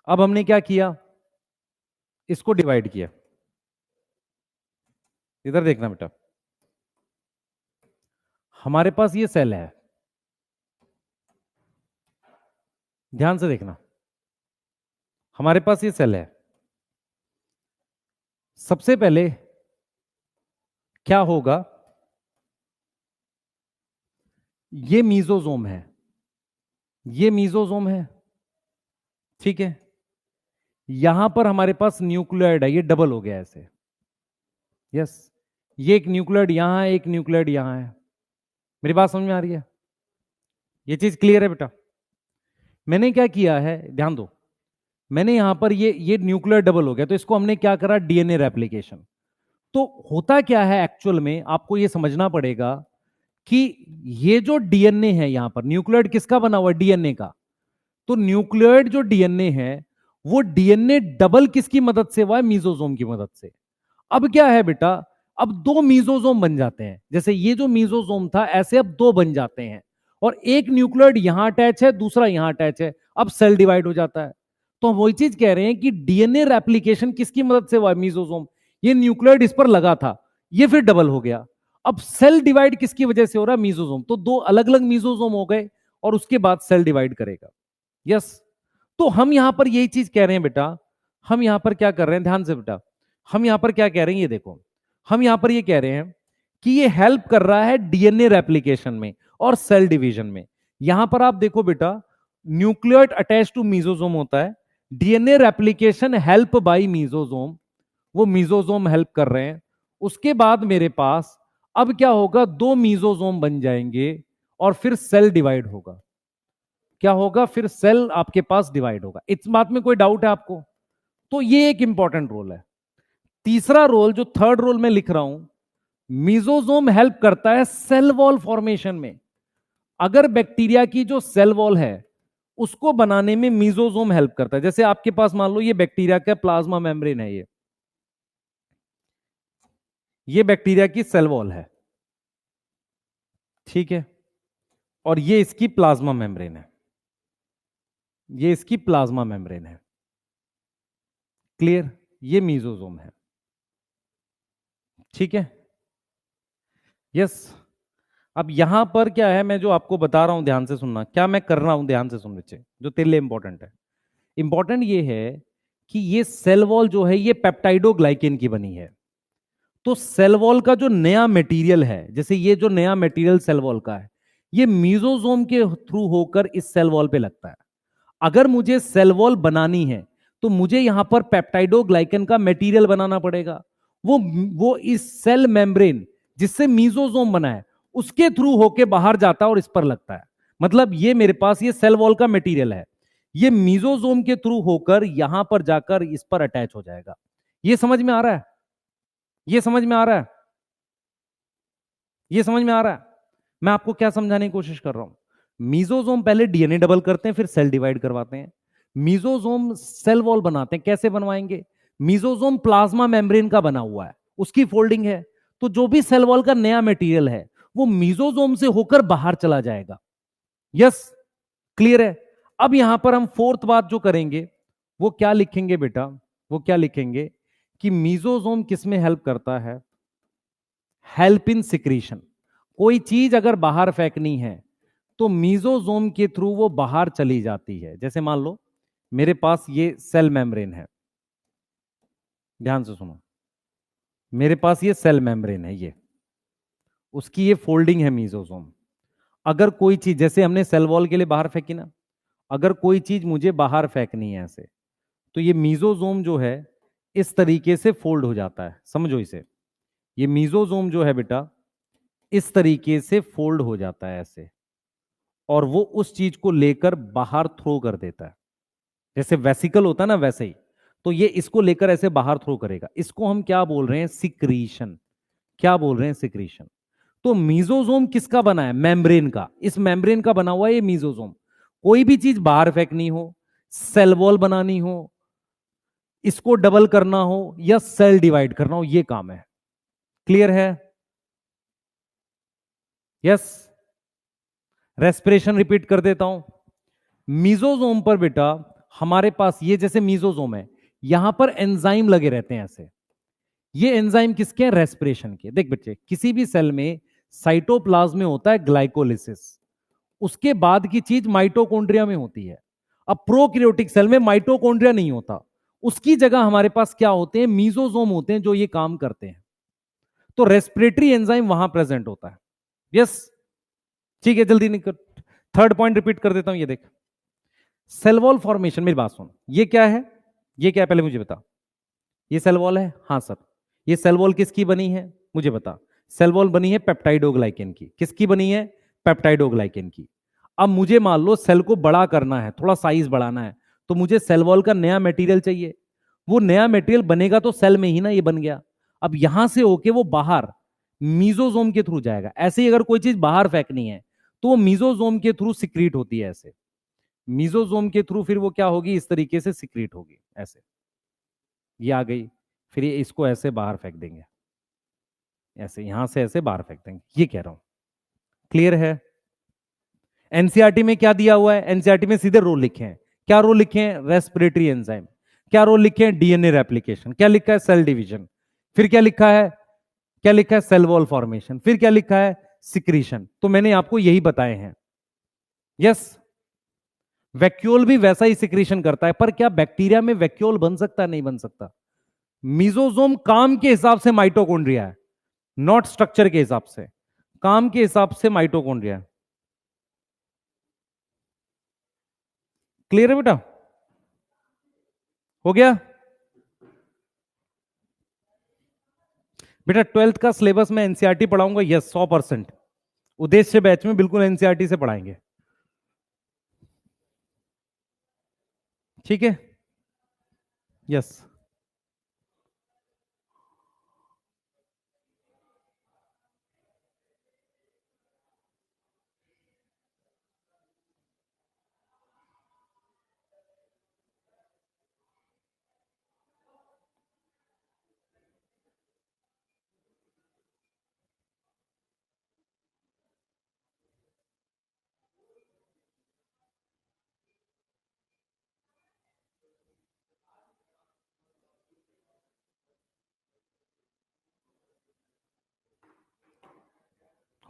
अब हमने क्या किया? इसको डिवाइड किया। इधर देखना बेटा, हमारे पास ये सेल है, ध्यान से देखना, हमारे पास ये सेल है। सबसे पहले क्या होगा? ये मीजोसोम है, ये मीजोसोम है, ठीक है? यहां पर हमारे पास न्यूक्लियोइड है, ये डबल हो गया ऐसे। यस, ये एक न्यूक्लियोइड यहां है, एक न्यूक्लियोइड यहां है। मेरी बात समझ में आ रही है? ये चीज क्लियर है बेटा? मैंने क्या किया है, ध्यान दो, मैंने यहां पर ये न्यूक्लियर डबल हो गया, तो इसको हमने क्या करा? DNA replication. तो होता क्या है एक्चुअल में, आपको ये समझना पड़ेगा कि ये जो डीएनए है यहां पर, न्यूक्लियोइड किसका बना हुआ है? डीएनए का। तो न्यूक्लियोइड जो डीएनए है वो डीएनए डबल किसकी मदद से हुआ है? मीजोसोम की मदद से। अब क्या है बेटा, अब दो मीजोसोम बन जाते हैं। जैसे ये जो मीजोसोम था ऐसे अब दो बन जाते हैं, और एक न्यूक्लियोइड यहां अटैच है, दूसरा यहां अटैच है। अब सेल डिवाइड हो जाता है। तो हम वही चीज कह रहे हैं कि डीएनए रेप्लिकेशन किसकी मदद से हुआ है? मीजोसोम। ये न्यूक्लियोइड इस पर लगा था, ये फिर डबल हो गया। अब सेल डिवाइड किसकी वजह से हो रहा है? मीजोसोम। तो दो अलग अलग मीजोसोम हो गए और उसके बाद सेल डिवाइड करेगा। यस। तो हम यहां पर यही चीज कह रहे हैं बेटा, हम यहां पर क्या कर रहे हैं, ध्यान से बेटा, हम यहां पर क्या कह रहे हैं, ये देखो, हम यहां पर ये कह रहे हैं कि ये हेल्प कर रहा है डीएनए रेप्लिकेशन में और सेल डिवीजन में। यहां पर आप देखो बेटा, न्यूक्लियोइड अटैच टू मीजोसोम होता है, DNA replication help by mesosome, वो मीजोसोम हेल्प कर रहे हैं। उसके बाद मेरे पास अब क्या होगा, दो मीजोसोम बन जाएंगे और फिर सेल डिवाइड होगा। क्या होगा? फिर सेल आपके पास डिवाइड होगा। इस बात में कोई डाउट है आपको? तो ये एक इंपॉर्टेंट रोल है। तीसरा रोल, जो थर्ड रोल मैं लिख रहा हूं, मीजोसोम हेल्प करता है सेल वॉल फॉर्मेशन में। अगर बैक्टीरिया की जो सेल वॉल है उसको बनाने में मीजोसोम हेल्प करता है। जैसे आपके पास मान लो ये बैक्टीरिया का प्लाज्मा मेम्ब्रेन है, ये बैक्टीरिया की सेल वॉल है, ठीक है, और ये इसकी प्लाज्मा मेम्ब्रेन है, ये इसकी प्लाज्मा मेम्ब्रेन है। क्लियर? ये मीजोसोम है, ठीक है। यस। अब यहां पर क्या है, मैं जो आपको बता रहा हूं ध्यान से सुनना, क्या मैं कर रहा हूं ध्यान से सुन बच्चे, जो तेरे लिए इंपॉर्टेंट है। इंपॉर्टेंट ये है कि ये सेल वॉल जो है ये पेप्टाइडोग्लाइकेन की बनी है। तो सेल वॉल का जो नया मटेरियल है, जैसे ये जो नया मटेरियल सेल वॉल का है, ये मीजोसोम के थ्रू होकर इस सेल वॉल पे लगता है। अगर मुझे सेल वॉल बनानी है तो मुझे यहां पर पेप्टाइडोग्लाइकन का मटेरियल बनाना पड़ेगा। वो इस सेल मेम्ब्रेन जिससे मीजोसोम बना है उसके थ्रू होके बाहर जाता है और इस पर लगता है। मतलब ये मेरे पास ये सेल वॉल का मटेरियल है, ये मीजोसोम के थ्रू होकर यहां पर जाकर इस पर अटैच हो जाएगा। ये समझ में आ रहा है? ये समझ में आ रहा है? ये समझ में आ रहा है? मैं आपको क्या समझाने की कोशिश कर रहा हूं, मीजोसोम पहले डीएनए डबल करते हैं, फिर सेल डिवाइड करवाते हैं। मीजोसोम सेल वॉल बनाते हैं, कैसे बनवाएंगे? मीजोसोम प्लाज्मा मेम्ब्रेन का बना हुआ है, उसकी फोल्डिंग है। तो जो भी सेल वॉल का नया मटेरियल है वो मीजोसोम से होकर बाहर चला जाएगा। यस, क्लियर है? अब यहां पर हम फोर्थ बात जो करेंगे वो क्या लिखेंगे बेटा, वो क्या लिखेंगे कि मीजोसोम किसमें हेल्प करता है? Help in secretion. कोई चीज अगर बाहर फेंकनी है तो मीजोसोम के थ्रू वो बाहर चली जाती है। जैसे मान लो मेरे पास ये सेल मेम्ब्रेन है, ध्यान से सुनो, मेरे पास ये सेल मेम्ब्रेन है, ये उसकी ये फोल्डिंग है मीजोसोम। अगर कोई चीज, जैसे हमने सेल वॉल के लिए बाहर फेंकी ना, अगर कोई चीज मुझे बाहर फेंकनी है ऐसे, तो ये मीजोसोम जो है इस तरीके से फोल्ड हो जाता है। समझो इसे, ये मीजोसोम जो है बेटा इस तरीके से फोल्ड हो जाता है ऐसे, और वो उस चीज को लेकर बाहर थ्रो कर देता है। जैसे वेसिकल होता है ना, वैसे ही। तो ये इसको लेकर ऐसे बाहर थ्रो करेगा। इसको हम क्या बोल रहे हैं? सिक्रीशन। क्या बोल रहे हैं? सिक्रीशन। तो मीजोसोम किसका बना है? मेम्ब्रेन का। इस मेम्ब्रेन का बना हुआ है ये मीजोसोम। कोई भी चीज बाहर फेंकनी हो, सेल वॉल बनानी हो, इसको डबल करना हो, या सेल डिवाइड करना हो, ये काम है। क्लियर है? यस। रेस्पिरेशन रिपीट कर देता हूं। मीजोसोम पर बेटा हमारे पास ये जैसे मीजोसोम है, यहां पर एंजाइम लगे रहते हैं ऐसे। ये एंजाइम किसके हैं? रेस्पिरेशन के। देख बच्चे, किसी भी सेल में साइटोप्लाज्म में होता है ग्लाइकोलिसिस, उसके बाद की चीज माइटोकॉन्ड्रिया में होती है। अब प्रोकैरियोटिक सेल में माइटोकॉन्ड्रिया नहीं होता, उसकी जगह हमारे पास क्या होते हैं? मीजोसोम होते हैं जो ये काम करते हैं। तो रेस्पिरेटरी एंजाइम वहां प्रेजेंट होता है। यस, ठीक है, जल्दी निकल। थर्ड पॉइंट रिपीट कर देता हूं, ये देख, सेल वॉल फॉर्मेशन। मेरी बात सुन, ये क्या है? ये क्या है पहले मुझे बता। ये सेल वॉल है? हाँ सर। ये सेल वॉल किसकी बनी है? मुझे बता। सेल वॉल बनी है पेप्टाइडोग्लाइकेन की। किसकी बनी है? पेप्टाइडोग्लाइकेन की। अब मुझे मान लो सेल को बड़ा करना है, थोड़ा साइज बढ़ाना है, तो मुझे सेल वॉल का नया मटेरियल चाहिए। वो नया मटेरियल बनेगा तो सेल में ही ना ये बन गया। अब यहां से होके वो बाहर मीजोजोम के थ्रू जाएगा। ऐसे ही अगर कोई चीज बाहर फेंकनी है तो वो मीजोजोम के थ्रू सिक्रीट होती है। ऐसे मीजोजोम के थ्रू फिर वो क्या होगी, इस तरीके से सिक्रीट होगी। ऐसे ये आ गई, फिर ये इसको ऐसे बाहर फेंक देंगे, ऐसे यहां से ऐसे बाहर फेंक देंगे, ये कह रहा हूं। क्लियर है? एनसीईआरटी में क्या दिया हुआ है? एनसीईआरटी में सीधे रोल लिखे हैं। क्या रोल लिखे हैं? Respiratory enzyme. क्या रोल लिखे हैं? DNA replication. क्या लिखा है? Cell division. फिर क्या लिखा है? क्या लिखा है? Cell wall formation. फिर क्या लिखा है? सिक्रीशन। तो मैंने आपको यही बताए हैं। यस, वैक्यूल भी वैसा ही सिक्रीशन करता है, पर क्या बैक्टीरिया में वैक्यूल बन सकता है? नहीं बन सकता। मीजोजोम काम के हिसाब से माइटोकॉन्ड्रिया है, नॉट स्ट्रक्चर के हिसाब से। काम के हिसाब से माइटोकॉन्ड्रिया है। क्लियर है बेटा? हो गया बेटा? 12th का सिलेबस में एनसीईआरटी पढ़ाऊंगा, यस 100%। उद्देश्य बैच में बिल्कुल एनसीईआरटी से पढ़ाएंगे, ठीक है? यस।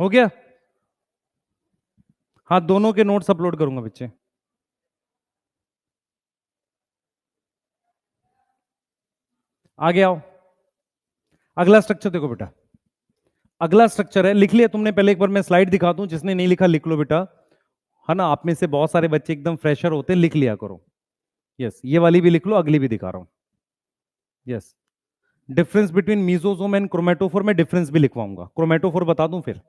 हो गया? हाँ, दोनों के नोट्स अपलोड करूंगा बच्चे। आगे आओ। अगला स्ट्रक्चर देखो बेटा, अगला स्ट्रक्चर है, लिख लिया तुमने? पहले एक बार मैं स्लाइड दिखा दूं, जिसने नहीं लिखा लिख लो बेटा, है ना? आप में से बहुत सारे बच्चे एकदम फ्रेशर होते, लिख लिया करो। यस, ये वाली भी लिख लो, अगली भी दिखा रहा हूं। Yes, difference between mesosome and chromatophore में डिफरेंस भी लिखवाऊंगा। क्रोमेटोफोर बता दूं फिर?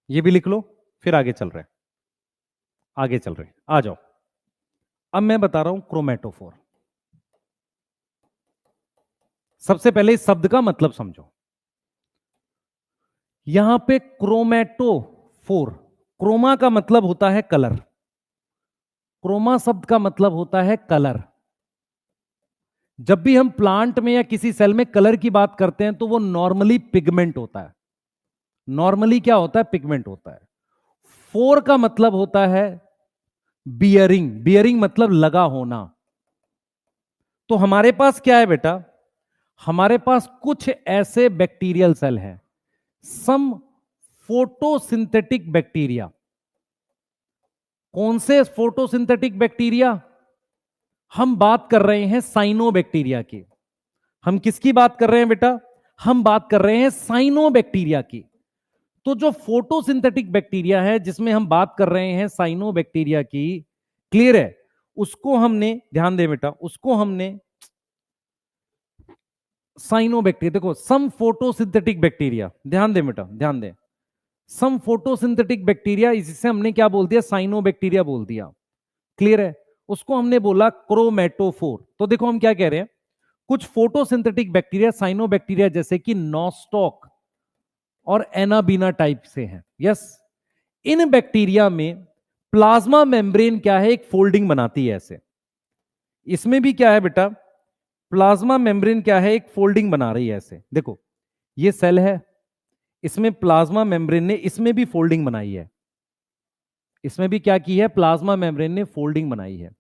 ये भी लिख लो, फिर आगे चल रहे हैं, आगे चल रहे हैं, आ जाओ। अब मैं बता रहा हूं क्रोमेटोफोर। सबसे पहले इस शब्द का मतलब समझो। यहां पे क्रोमेटोफोर, क्रोमा का मतलब होता है कलर। क्रोमा शब्द का मतलब होता है कलर। जब भी हम प्लांट में या किसी सेल में कलर की बात करते हैं तो वो नॉर्मली पिगमेंट होता है। नॉर्मली क्या होता है? पिगमेंट होता है। फोर का मतलब होता है बियरिंग। बियरिंग मतलब लगा होना। तो हमारे पास क्या है बेटा? हमारे पास कुछ ऐसे बैक्टीरियल सेल हैं, सम फोटोसिंथेटिक बैक्टीरिया। कौन से फोटोसिंथेटिक बैक्टीरिया? हम बात कर रहे हैं साइनोबैक्टीरिया की। हम किसकी बात कर रहे हैं बेटा? हम बात कर रहे हैं साइनोबैक्टीरिया की। तो जो फोटोसिंथेटिक बैक्टीरिया है, जिसमें हम बात कर रहे हैं साइनोबैक्टीरिया की, क्लियर है? उसको हमने, ध्यान दे बेटा, उसको हमने साइनोबैक्टीरिया, देखो सम फोटोसिंथेटिक बैक्टीरिया, ध्यान दे बेटा, ध्यान दे। सम फोटोसिंथेटिक बैक्टीरिया, इससे हमने क्या बोल दिया? साइनोबैक्टीरिया बोल दिया। क्लियर है? उसको हमने बोला क्रोमेटोफोर। तो देखो हम क्या कह रहे हैं, कुछ फोटोसिंथेटिक बैक्टीरिया साइनोबैक्टीरिया जैसे कि नॉस्टॉक और एनाबीना टाइप से हैं। यस, इन बैक्टीरिया में प्लाज्मा मेम्ब्रेन क्या है? एक फोल्डिंग बनाती है ऐसे। इसमें भी क्या है बेटा? प्लाज्मा मेम्ब्रेन क्या है? एक फोल्डिंग बना रही है ऐसे। देखो ये सेल है, इसमें प्लाज्मा मेम्ब्रेन ने इसमें भी फोल्डिंग बनाई है। इसमें भी क्या की है? प्लाज्मा मेम्ब्रेन ने फोल्डिंग बनाई है।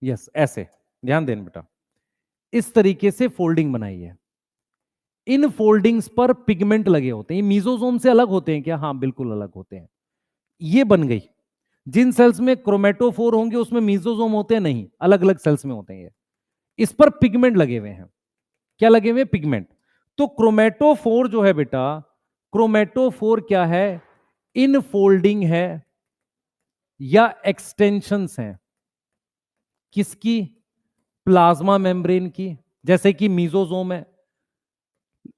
यस, ऐसे ध्यान देना बेटा, इस तरीके से फोल्डिंग बनाई है। इन फोल्डिंग्स पर पिगमेंट लगे होते हैं। ये मीजोजोम से अलग होते हैं क्या? हाँ, बिल्कुल अलग होते हैं। ये बन गई। जिन सेल्स में क्रोमेटोफोर होंगे उसमें मीजोजोम होते हैं नहीं, अलग अलग सेल्स में होते हैं ये। इस पर पिगमेंट लगे हुए हैं। क्या लगे हुए? पिगमेंट। तो क्रोमेटोफोर जो है बेटा, क्रोमेटोफोर क्या है? इन फोल्डिंग है या एक्सटेंशंस हैं। किसकी? प्लाज्मा मेम्ब्रेन की, जैसे कि मीजोजोम है।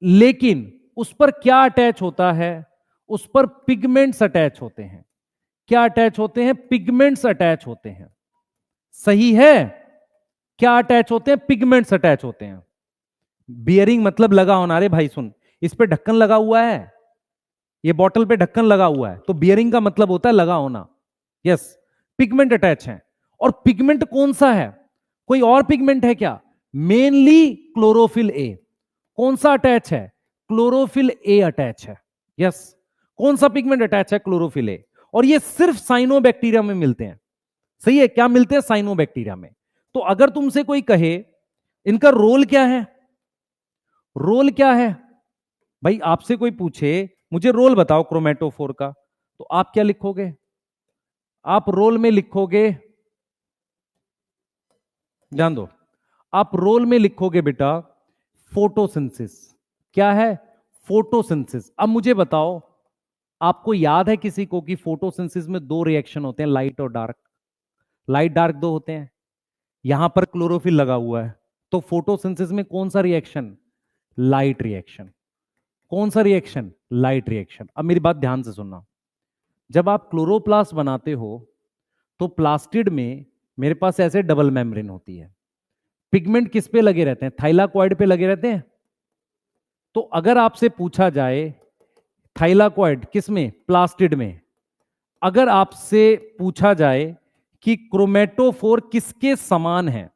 लेकिन उस पर क्या अटैच होता है? उस पर पिगमेंट्स अटैच होते हैं। क्या अटैच होते हैं? पिगमेंट्स अटैच होते हैं। सही है? क्या अटैच होते हैं? पिगमेंट्स अटैच होते हैं। बियरिंग मतलब लगा होना। रे भाई सुन, इस पे ढक्कन लगा हुआ है, ये बॉटल पे ढक्कन लगा हुआ है, तो बियरिंग का मतलब होता है लगा होना। यस, पिगमेंट अटैच है। और पिगमेंट कौन सा है? कोई और पिगमेंट है क्या? Mainly chlorophyll A. कौन सा अटैच है? क्लोरोफिल ए अटैच है। यस, कौन सा पिगमेंट अटैच है? Chlorophyll A. और ये सिर्फ साइनोबैक्टीरिया में मिलते हैं। सही है, क्या मिलते हैं? साइनोबैक्टीरिया में। तो अगर तुमसे कोई कहे इनका रोल क्या है, रोल क्या है, भाई आपसे कोई पूछे मुझे रोल बताओ क्रोमेटोफोर का, तो आप क्या लिखोगे? आप रोल में लिखोगे, ध्यान दो, आप रोल में लिखोगे बेटा फोटोसिंथेसिस। क्या है? फोटोसिंथेसिस। अब मुझे बताओ, आपको याद है किसी को कि फोटोसिंथेसिस में दो रिएक्शन होते हैं, लाइट और डार्क? लाइट डार्क दो होते हैं। यहां पर क्लोरोफिल लगा हुआ है, तो फोटोसिंथेसिस में कौन सा रिएक्शन? Light reaction. कौन सा रिएक्शन? Light reaction. अब मेरी बात ध्यान से सुनना, जब आप क्लोरोप्लास्ट बनाते हो तो प्लास्टिड में मेरे पास ऐसे डबल मेम्ब्रेन होती है। पिगमेंट किस पे लगे रहते हैं? थाइलाकॉइड पे लगे रहते हैं। तो अगर आपसे पूछा जाए थाइलाकॉइड किस में? प्लास्टिड में। अगर आपसे पूछा जाए कि क्रोमेटोफोर किसके समान है,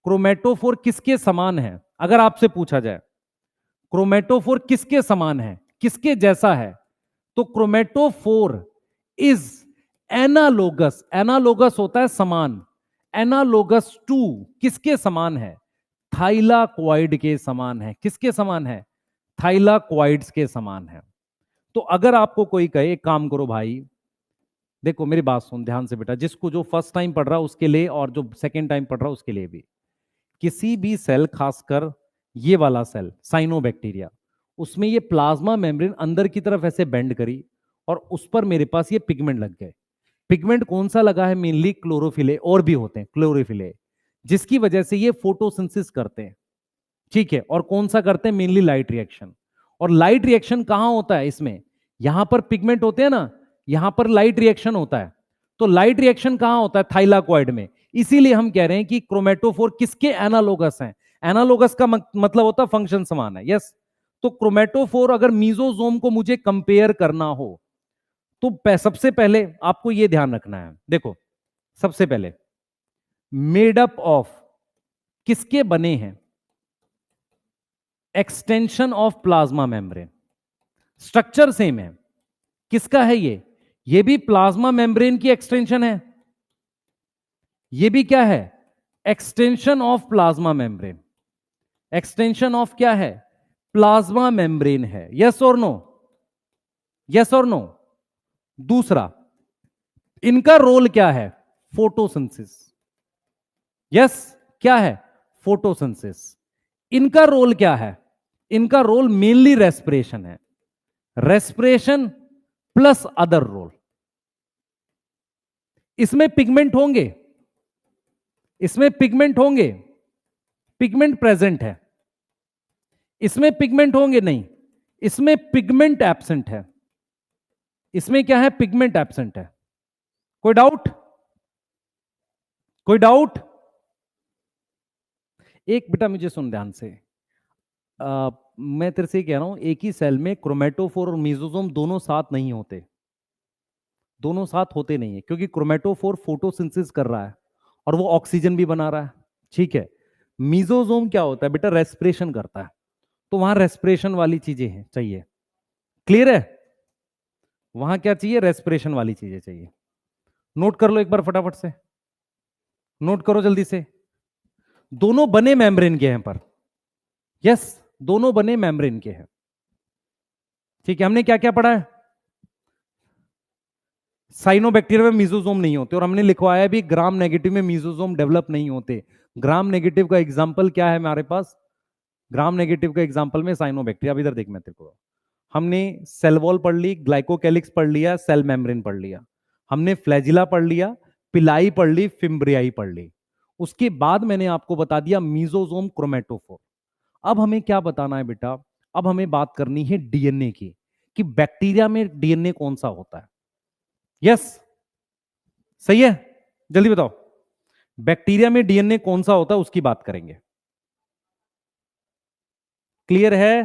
क्रोमेटोफोर किसके समान है, अगर आपसे पूछा जाए क्रोमेटोफोर किसके समान है, किसके जैसा है, तो क्रोमेटोफोर इज एनालोगस। एनालोगस होता है समान। एनालोगस टू किसके समान है? थाइलाक्वाइड के समान है। किसके समान है? थाइलाक्वाइड्स के समान है। तो अगर आपको कोई कहे, एक काम करो भाई, देखो मेरी बात सुन ध्यान से बेटा, जिसको जो फर्स्ट टाइम पढ़ रहा है उसके लिए और जो सेकेंड टाइम पढ़ रहा है उसके लिए भी, किसी भी सेल, खासकर ये वाला सेल साइनोबैक्टीरिया, उसमें ये प्लाज्मा मेम्ब्रेन अंदर की तरफ ऐसे बेंड करी और उस पर मेरे पास ये पिगमेंट लग गए। पिगमेंट कौन सा लगा है? मेनली क्लोरोफिल ए, और भी होते हैं क्लोरोफिल ए, जिसकी वजह से ये फोटोसिंथेसिस करते हैं। ठीक है, और कौन सा करते हैं? Mainly light reaction. और लाइट रिएक्शन कहां होता है इसमें? यहां पर पिगमेंट होते हैं ना, यहां पर लाइट रिएक्शन होता है। तो लाइट रिएक्शन कहां होता है? थाइलाकॉइड में। इसीलिए हम कह रहे हैं कि क्रोमेटोफोर किसके एनालोगस हैं? एनालोगस का मतलब होता है फंक्शन समान है। यस, तो क्रोमेटोफोर अगर मीजोजोम को मुझे कंपेयर करना हो तो सबसे पहले आपको यह ध्यान रखना है, देखो सबसे पहले मेडअप ऑफ किसके बने हैं? Extension of plasma membrane. Structure same है। किसका है ये? ये भी प्लाज्मा मेम्ब्रेन की एक्सटेंशन है। ये भी क्या है? Extension of plasma membrane. Extension of क्या है? प्लाज्मा मेम्ब्रेन है। यस और नो? यस और नो? दूसरा, इनका रोल क्या है? फोटोसिंथेसिस। यस, क्या है? फोटोसिंथेसिस। इनका रोल क्या है? इनका रोल मेनली रेस्पिरेशन है। Respiration plus other role. इसमें पिगमेंट होंगे, इसमें पिगमेंट होंगे, पिगमेंट प्रेजेंट है। इसमें पिगमेंट होंगे नहीं, इसमें पिगमेंट एब्सेंट है। इसमें क्या है? पिगमेंट एब्सेंट है। कोई डाउट? कोई डाउट? एक बेटा मुझे सुन ध्यान से, मैं तेरे से कह रहा हूं, एक ही सेल में क्रोमेटोफोर और मीजोसोम दोनों साथ नहीं होते। दोनों साथ होते नहीं है, क्योंकि क्रोमेटोफोर फोटोसिंथेसिस कर रहा है और वो ऑक्सीजन भी बना रहा है। ठीक है, मीजोसोम क्या होता है बेटा? रेस्पिरेशन करता है। तो वहां रेस्पिरेशन वाली चीजें हैं, चाहिए। क्लियर है? वहां क्या चाहिए? रेस्पिरेशन वाली चीजें चाहिए। नोट कर लो एक बार फटाफट से, नोट करो जल्दी से। दोनों बने मेम्ब्रेन के हैं पर, यस, दोनों बने मेम्ब्रेन के हैं। ठीक है, हमने क्या क्या पढ़ा है? साइनोबैक्टीरिया में मीजोसोम नहीं होते, और हमने लिखवाया भी ग्राम नेगेटिव में मीजोसोम डेवलप नहीं होते। ग्राम नेगेटिव का एग्जांपल क्या है हमारे पास? ग्राम नेगेटिव का एग्जांपल में साइनोबैक्टीरिया। अब इधर देख, मैं तेरे को, हमने सेल वॉल पढ़ ली, ग्लाइकोकैलिक्स पढ़ लिया, सेल मेम्ब्रेन पढ़ लिया, हमने फ्लैजिला पढ़ लिया, पिलाई पढ़ ली, फिम्ब्रियाई पढ़ ली। उसके बाद मैंने आपको बता दिया मीजोसोम, क्रोमेटोफोर। अब हमें क्या बताना है बेटा? अब हमें बात करनी है डीएनए की, कि बैक्टीरिया में डीएनए कौन सा होता है। यस, सही है? जल्दी बताओ, बैक्टीरिया में डीएनए कौन सा होता है, उसकी बात करेंगे। क्लियर है?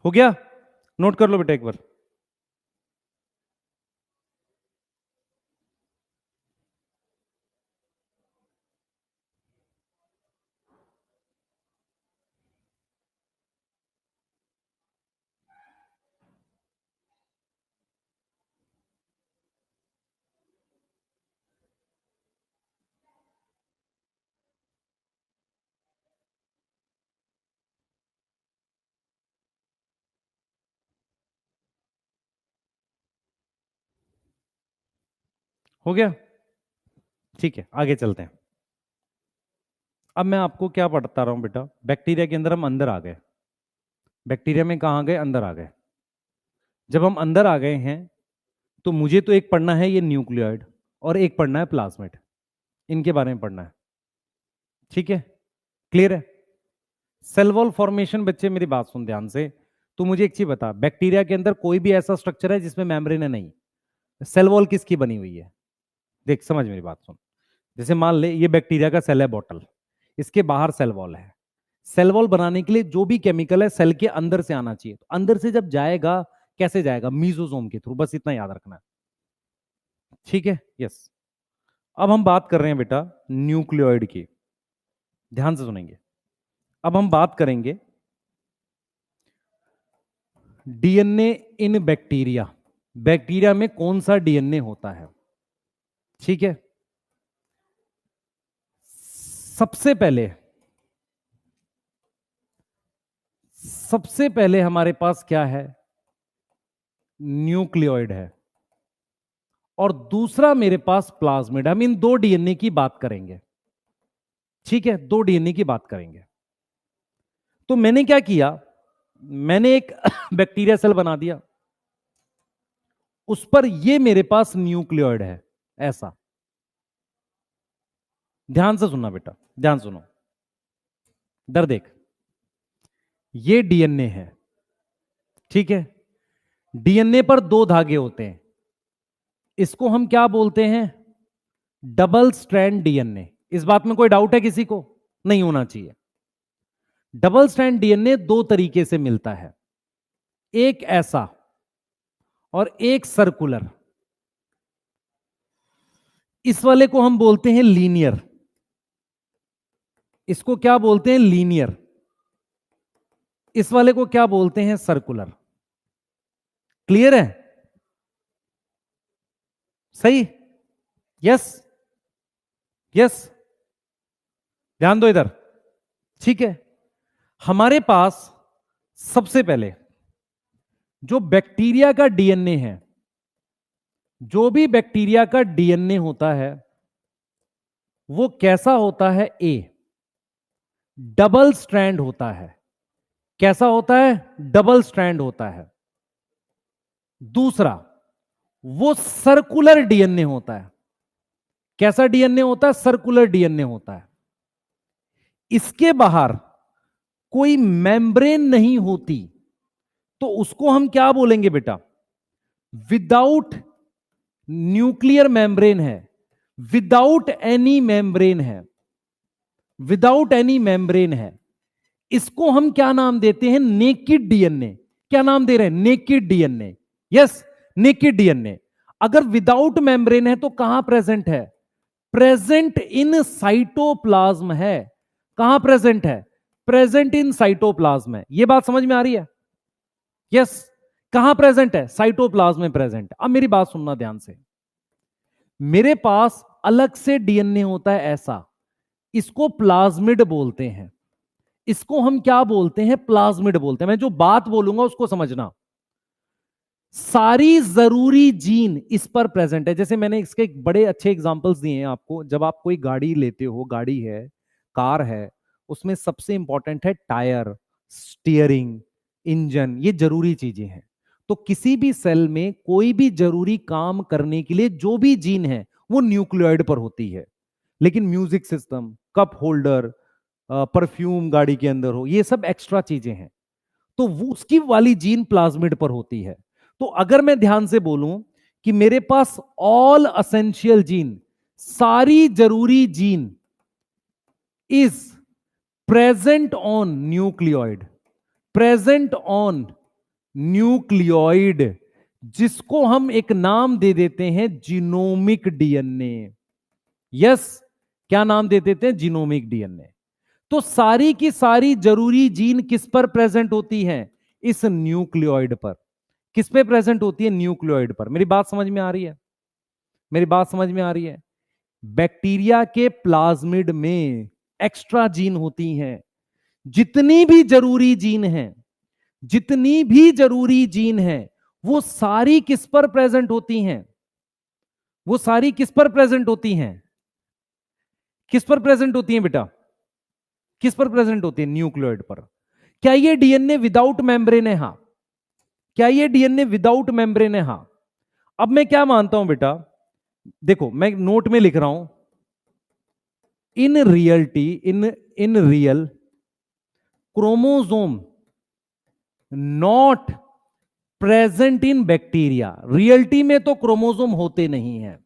हो गया? नोट कर लो बेटा एक बार। हो गया? ठीक है, आगे चलते हैं। अब मैं आपको क्या पढ़ता रहा हूं बेटा, बैक्टीरिया के अंदर हम अंदर आ गए। बैक्टीरिया में कहां गए? अंदर आ गए। जब हम अंदर आ गए हैं तो मुझे तो एक पढ़ना है ये न्यूक्लियोइड, और एक पढ़ना है प्लाज्मिड। इनके बारे में पढ़ना है। ठीक है, क्लियर है? सेल वॉल फॉर्मेशन, बच्चे मेरी बात सुन ध्यान से। तू मुझे एक चीज बता, बैक्टीरिया के अंदर कोई भी ऐसा स्ट्रक्चर है जिसमें मेम्ब्रेन है? नहीं। सेल वॉल किसकी बनी हुई है? देख समझ मेरी बात सुन। जैसे मान ले ये बैक्टीरिया का सेल है बॉटल, इसके बाहर सेल वॉल है। सेल वॉल बनाने के लिए जो भी केमिकल है सेल के अंदर से आना चाहिए। तो अंदर से जब जाएगा, कैसे जाएगा? मीजोसोम के थ्रू। बस इतना याद रखना है। ठीक है, यस। अब हम बात कर रहे हैं बेटा न्यूक्लियोइड की, ध्यान से सुनेंगे। अब हम बात करेंगे डीएनए इन बैक्टीरिया। बैक्टीरिया में कौन सा डीएनए होता है? ठीक है, सबसे पहले हमारे पास क्या है? न्यूक्लियोइड है, और दूसरा मेरे पास प्लाज्मिड। हम इन दो डीएनए की बात करेंगे। ठीक है, दो डीएनए की बात करेंगे। तो मैंने क्या किया, मैंने एक बैक्टीरिया सेल बना दिया, उस पर ये मेरे पास न्यूक्लियोइड है ऐसा। ध्यान से सुनना बेटा, ध्यान सुनो। इधर देख, ये डीएनए है। ठीक है, डीएनए पर दो धागे होते हैं, इसको हम क्या बोलते हैं? Double strand DNA. इस बात में कोई डाउट है किसी को? नहीं होना चाहिए। डबल स्ट्रैंड डीएनए दो तरीके से मिलता है, एक ऐसा और एक सर्कुलर। इस वाले को हम बोलते हैं लीनियर। इसको क्या बोलते हैं? लीनियर। इस वाले को क्या बोलते हैं? सर्कुलर। क्लियर है? सही? Yes, yes. ध्यान दो इधर। ठीक है, हमारे पास सबसे पहले जो बैक्टीरिया का डीएनए है, जो भी बैक्टीरिया का डीएनए होता है वो कैसा होता है? ए, डबल स्ट्रैंड होता है। कैसा होता है? डबल स्ट्रैंड होता है। दूसरा, वो सर्कुलर डीएनए होता है। कैसा डीएनए होता है? सर्कुलर डीएनए होता है। इसके बाहर कोई मेम्ब्रेन नहीं होती, तो उसको हम क्या बोलेंगे बेटा? विदाउट न्यूक्लियर मेम्ब्रेन है, विदाउट एनी मेम्ब्रेन है, विदाउट एनी मेम्ब्रेन है। इसको हम क्या नाम देते हैं? Naked DNA. क्या नाम दे रहे हैं? Naked DNA. Yes, naked DNA. अगर विदाउट मेम्ब्रेन है तो कहां प्रेजेंट है? प्रेजेंट इन साइटोप्लाज्म है। कहां प्रेजेंट है? प्रेजेंट इन साइटोप्लाज्म है। यह बात समझ में आ रही है? यस। कहां प्रेजेंट है? साइटोप्लाज्म में प्रेजेंट। अब मेरी बात सुनना ध्यान से। मेरे पास अलग से डीएनए होता है ऐसा, इसको प्लाज्मिड बोलते हैं। इसको हम क्या बोलते हैं? प्लाज्मिड बोलते हैं। मैं जो बात बोलूंगा उसको समझना। सारी जरूरी जीन इस पर प्रेजेंट है। जैसे मैंने इसके बड़े अच्छे एग्जांपल्स दिए हैं आपको। जब आप कोई गाड़ी लेते हो, गाड़ी है, कार है, उसमें सबसे इंपॉर्टेंट है टायर, स्टीयरिंग, इंजन। ये जरूरी चीजें हैं। तो किसी भी सेल में कोई भी जरूरी काम करने के लिए जो भी जीन है वो न्यूक्लियोइड पर होती है। लेकिन music system, cup holder, perfume गाड़ी के अंदर हो, ये सब एक्स्ट्रा चीजें हैं, तो वो उसकी वाली जीन प्लाज्मिड पर होती है। तो अगर मैं ध्यान से बोलूं कि मेरे पास ऑल असेंशियल जीन, सारी जरूरी gene is present on nucleoid, present on nucleoid, जिसको हम एक नाम दे देते हैं जीनोमिक डीएनए। यस, क्या नाम दे देते हैं? Genomic DNA. तो सारी की सारी जरूरी जीन किस पर प्रेजेंट होती हैं? इस न्यूक्लियोइड पर। किस पे प्रेजेंट होती है? न्यूक्लियोइड पर। मेरी बात समझ में आ रही है? मेरी बात समझ में आ रही है? बैक्टीरिया के प्लाज्मिड में एक्स्ट्रा जीन होती हैं। जितनी भी जरूरी जीन हैं, जितनी भी जरूरी जीन हैं, वो सारी किस पर प्रेजेंट होती हैं? वो सारी किस पर प्रेजेंट होती हैं? किस पर प्रेजेंट होती हैं बेटा? किस पर प्रेजेंट होती है? न्यूक्लियोइड पर। क्या ये डीएनए विदाउट मेम्ब्रेन है? हाँ। क्या ये डीएनए विदाउट मेम्ब्रेन है? हाँ। अब मैं क्या मानता हूं बेटा, देखो मैं नोट में लिख रहा हूं, in reality, in real chromosome not present in bacteria. Reality में तो क्रोमोसोम होते नहीं है,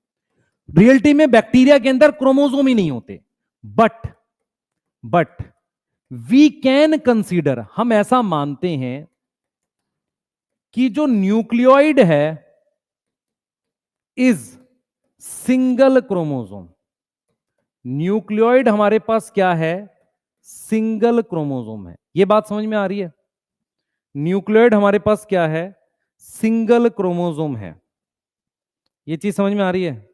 रियलिटी में बैक्टीरिया के अंदर क्रोमोसोम ही नहीं होते। बट वी कैन कंसीडर, हम ऐसा मानते हैं कि जो न्यूक्लियोइड है इज सिंगल क्रोमोसोम। न्यूक्लियोइड हमारे पास क्या है? सिंगल क्रोमोसोम है। यह बात समझ में आ रही है? न्यूक्लियोइड हमारे पास क्या है? सिंगल क्रोमोसोम है। यह चीज समझ में आ रही है?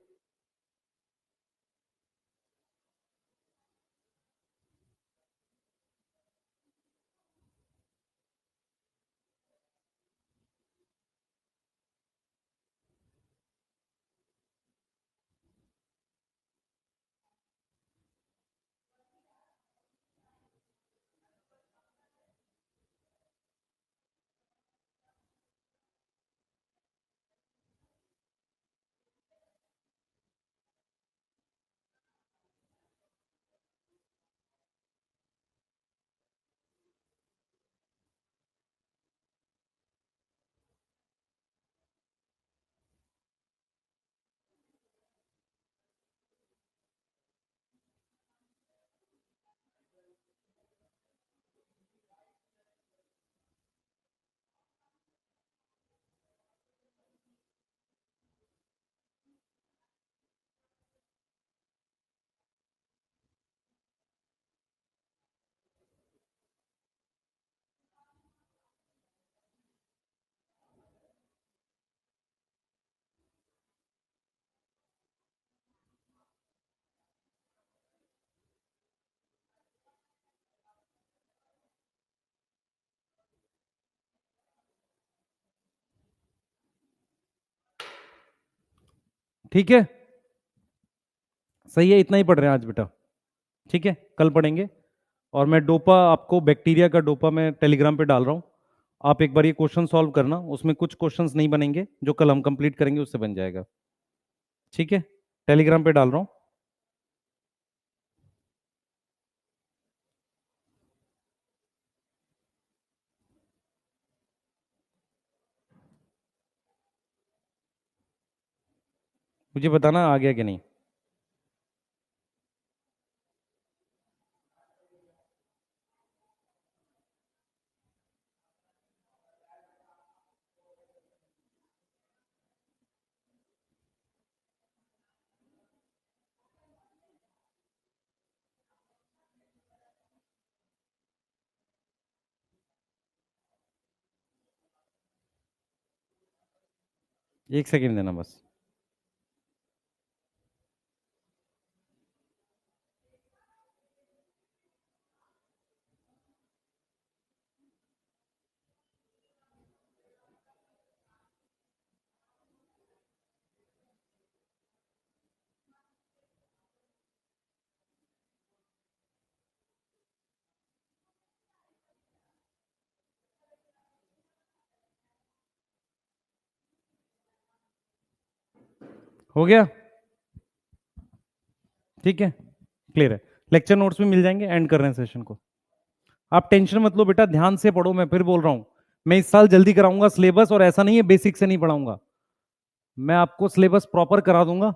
ठीक है, सही है। इतना ही पढ़ रहे हैं आज बेटा, ठीक है? कल पढ़ेंगे। और मैं डोपा आपको, बैक्टीरिया का डोपा मैं टेलीग्राम पे डाल रहा हूँ। आप एक बार ये क्वेश्चन सॉल्व करना, उसमें कुछ क्वेश्चंस नहीं बनेंगे, जो कल हम कंप्लीट करेंगे उससे बन जाएगा। ठीक है, टेलीग्राम पे डाल रहा हूँ। मुझे बताना आ गया कि नहीं। एक सेकेंड देना बस। हो गया? ठीक है, क्लियर है। लेक्चर नोट्स भी मिल जाएंगे, एंड कर रहे हैं सेशन को। आप टेंशन मत लो बेटा, ध्यान से पढ़ो। मैं फिर बोल रहा हूं, मैं इस साल जल्दी कराऊंगा सिलेबस, और ऐसा नहीं है बेसिक से नहीं पढ़ाऊंगा। मैं आपको सिलेबस प्रॉपर करा दूंगा।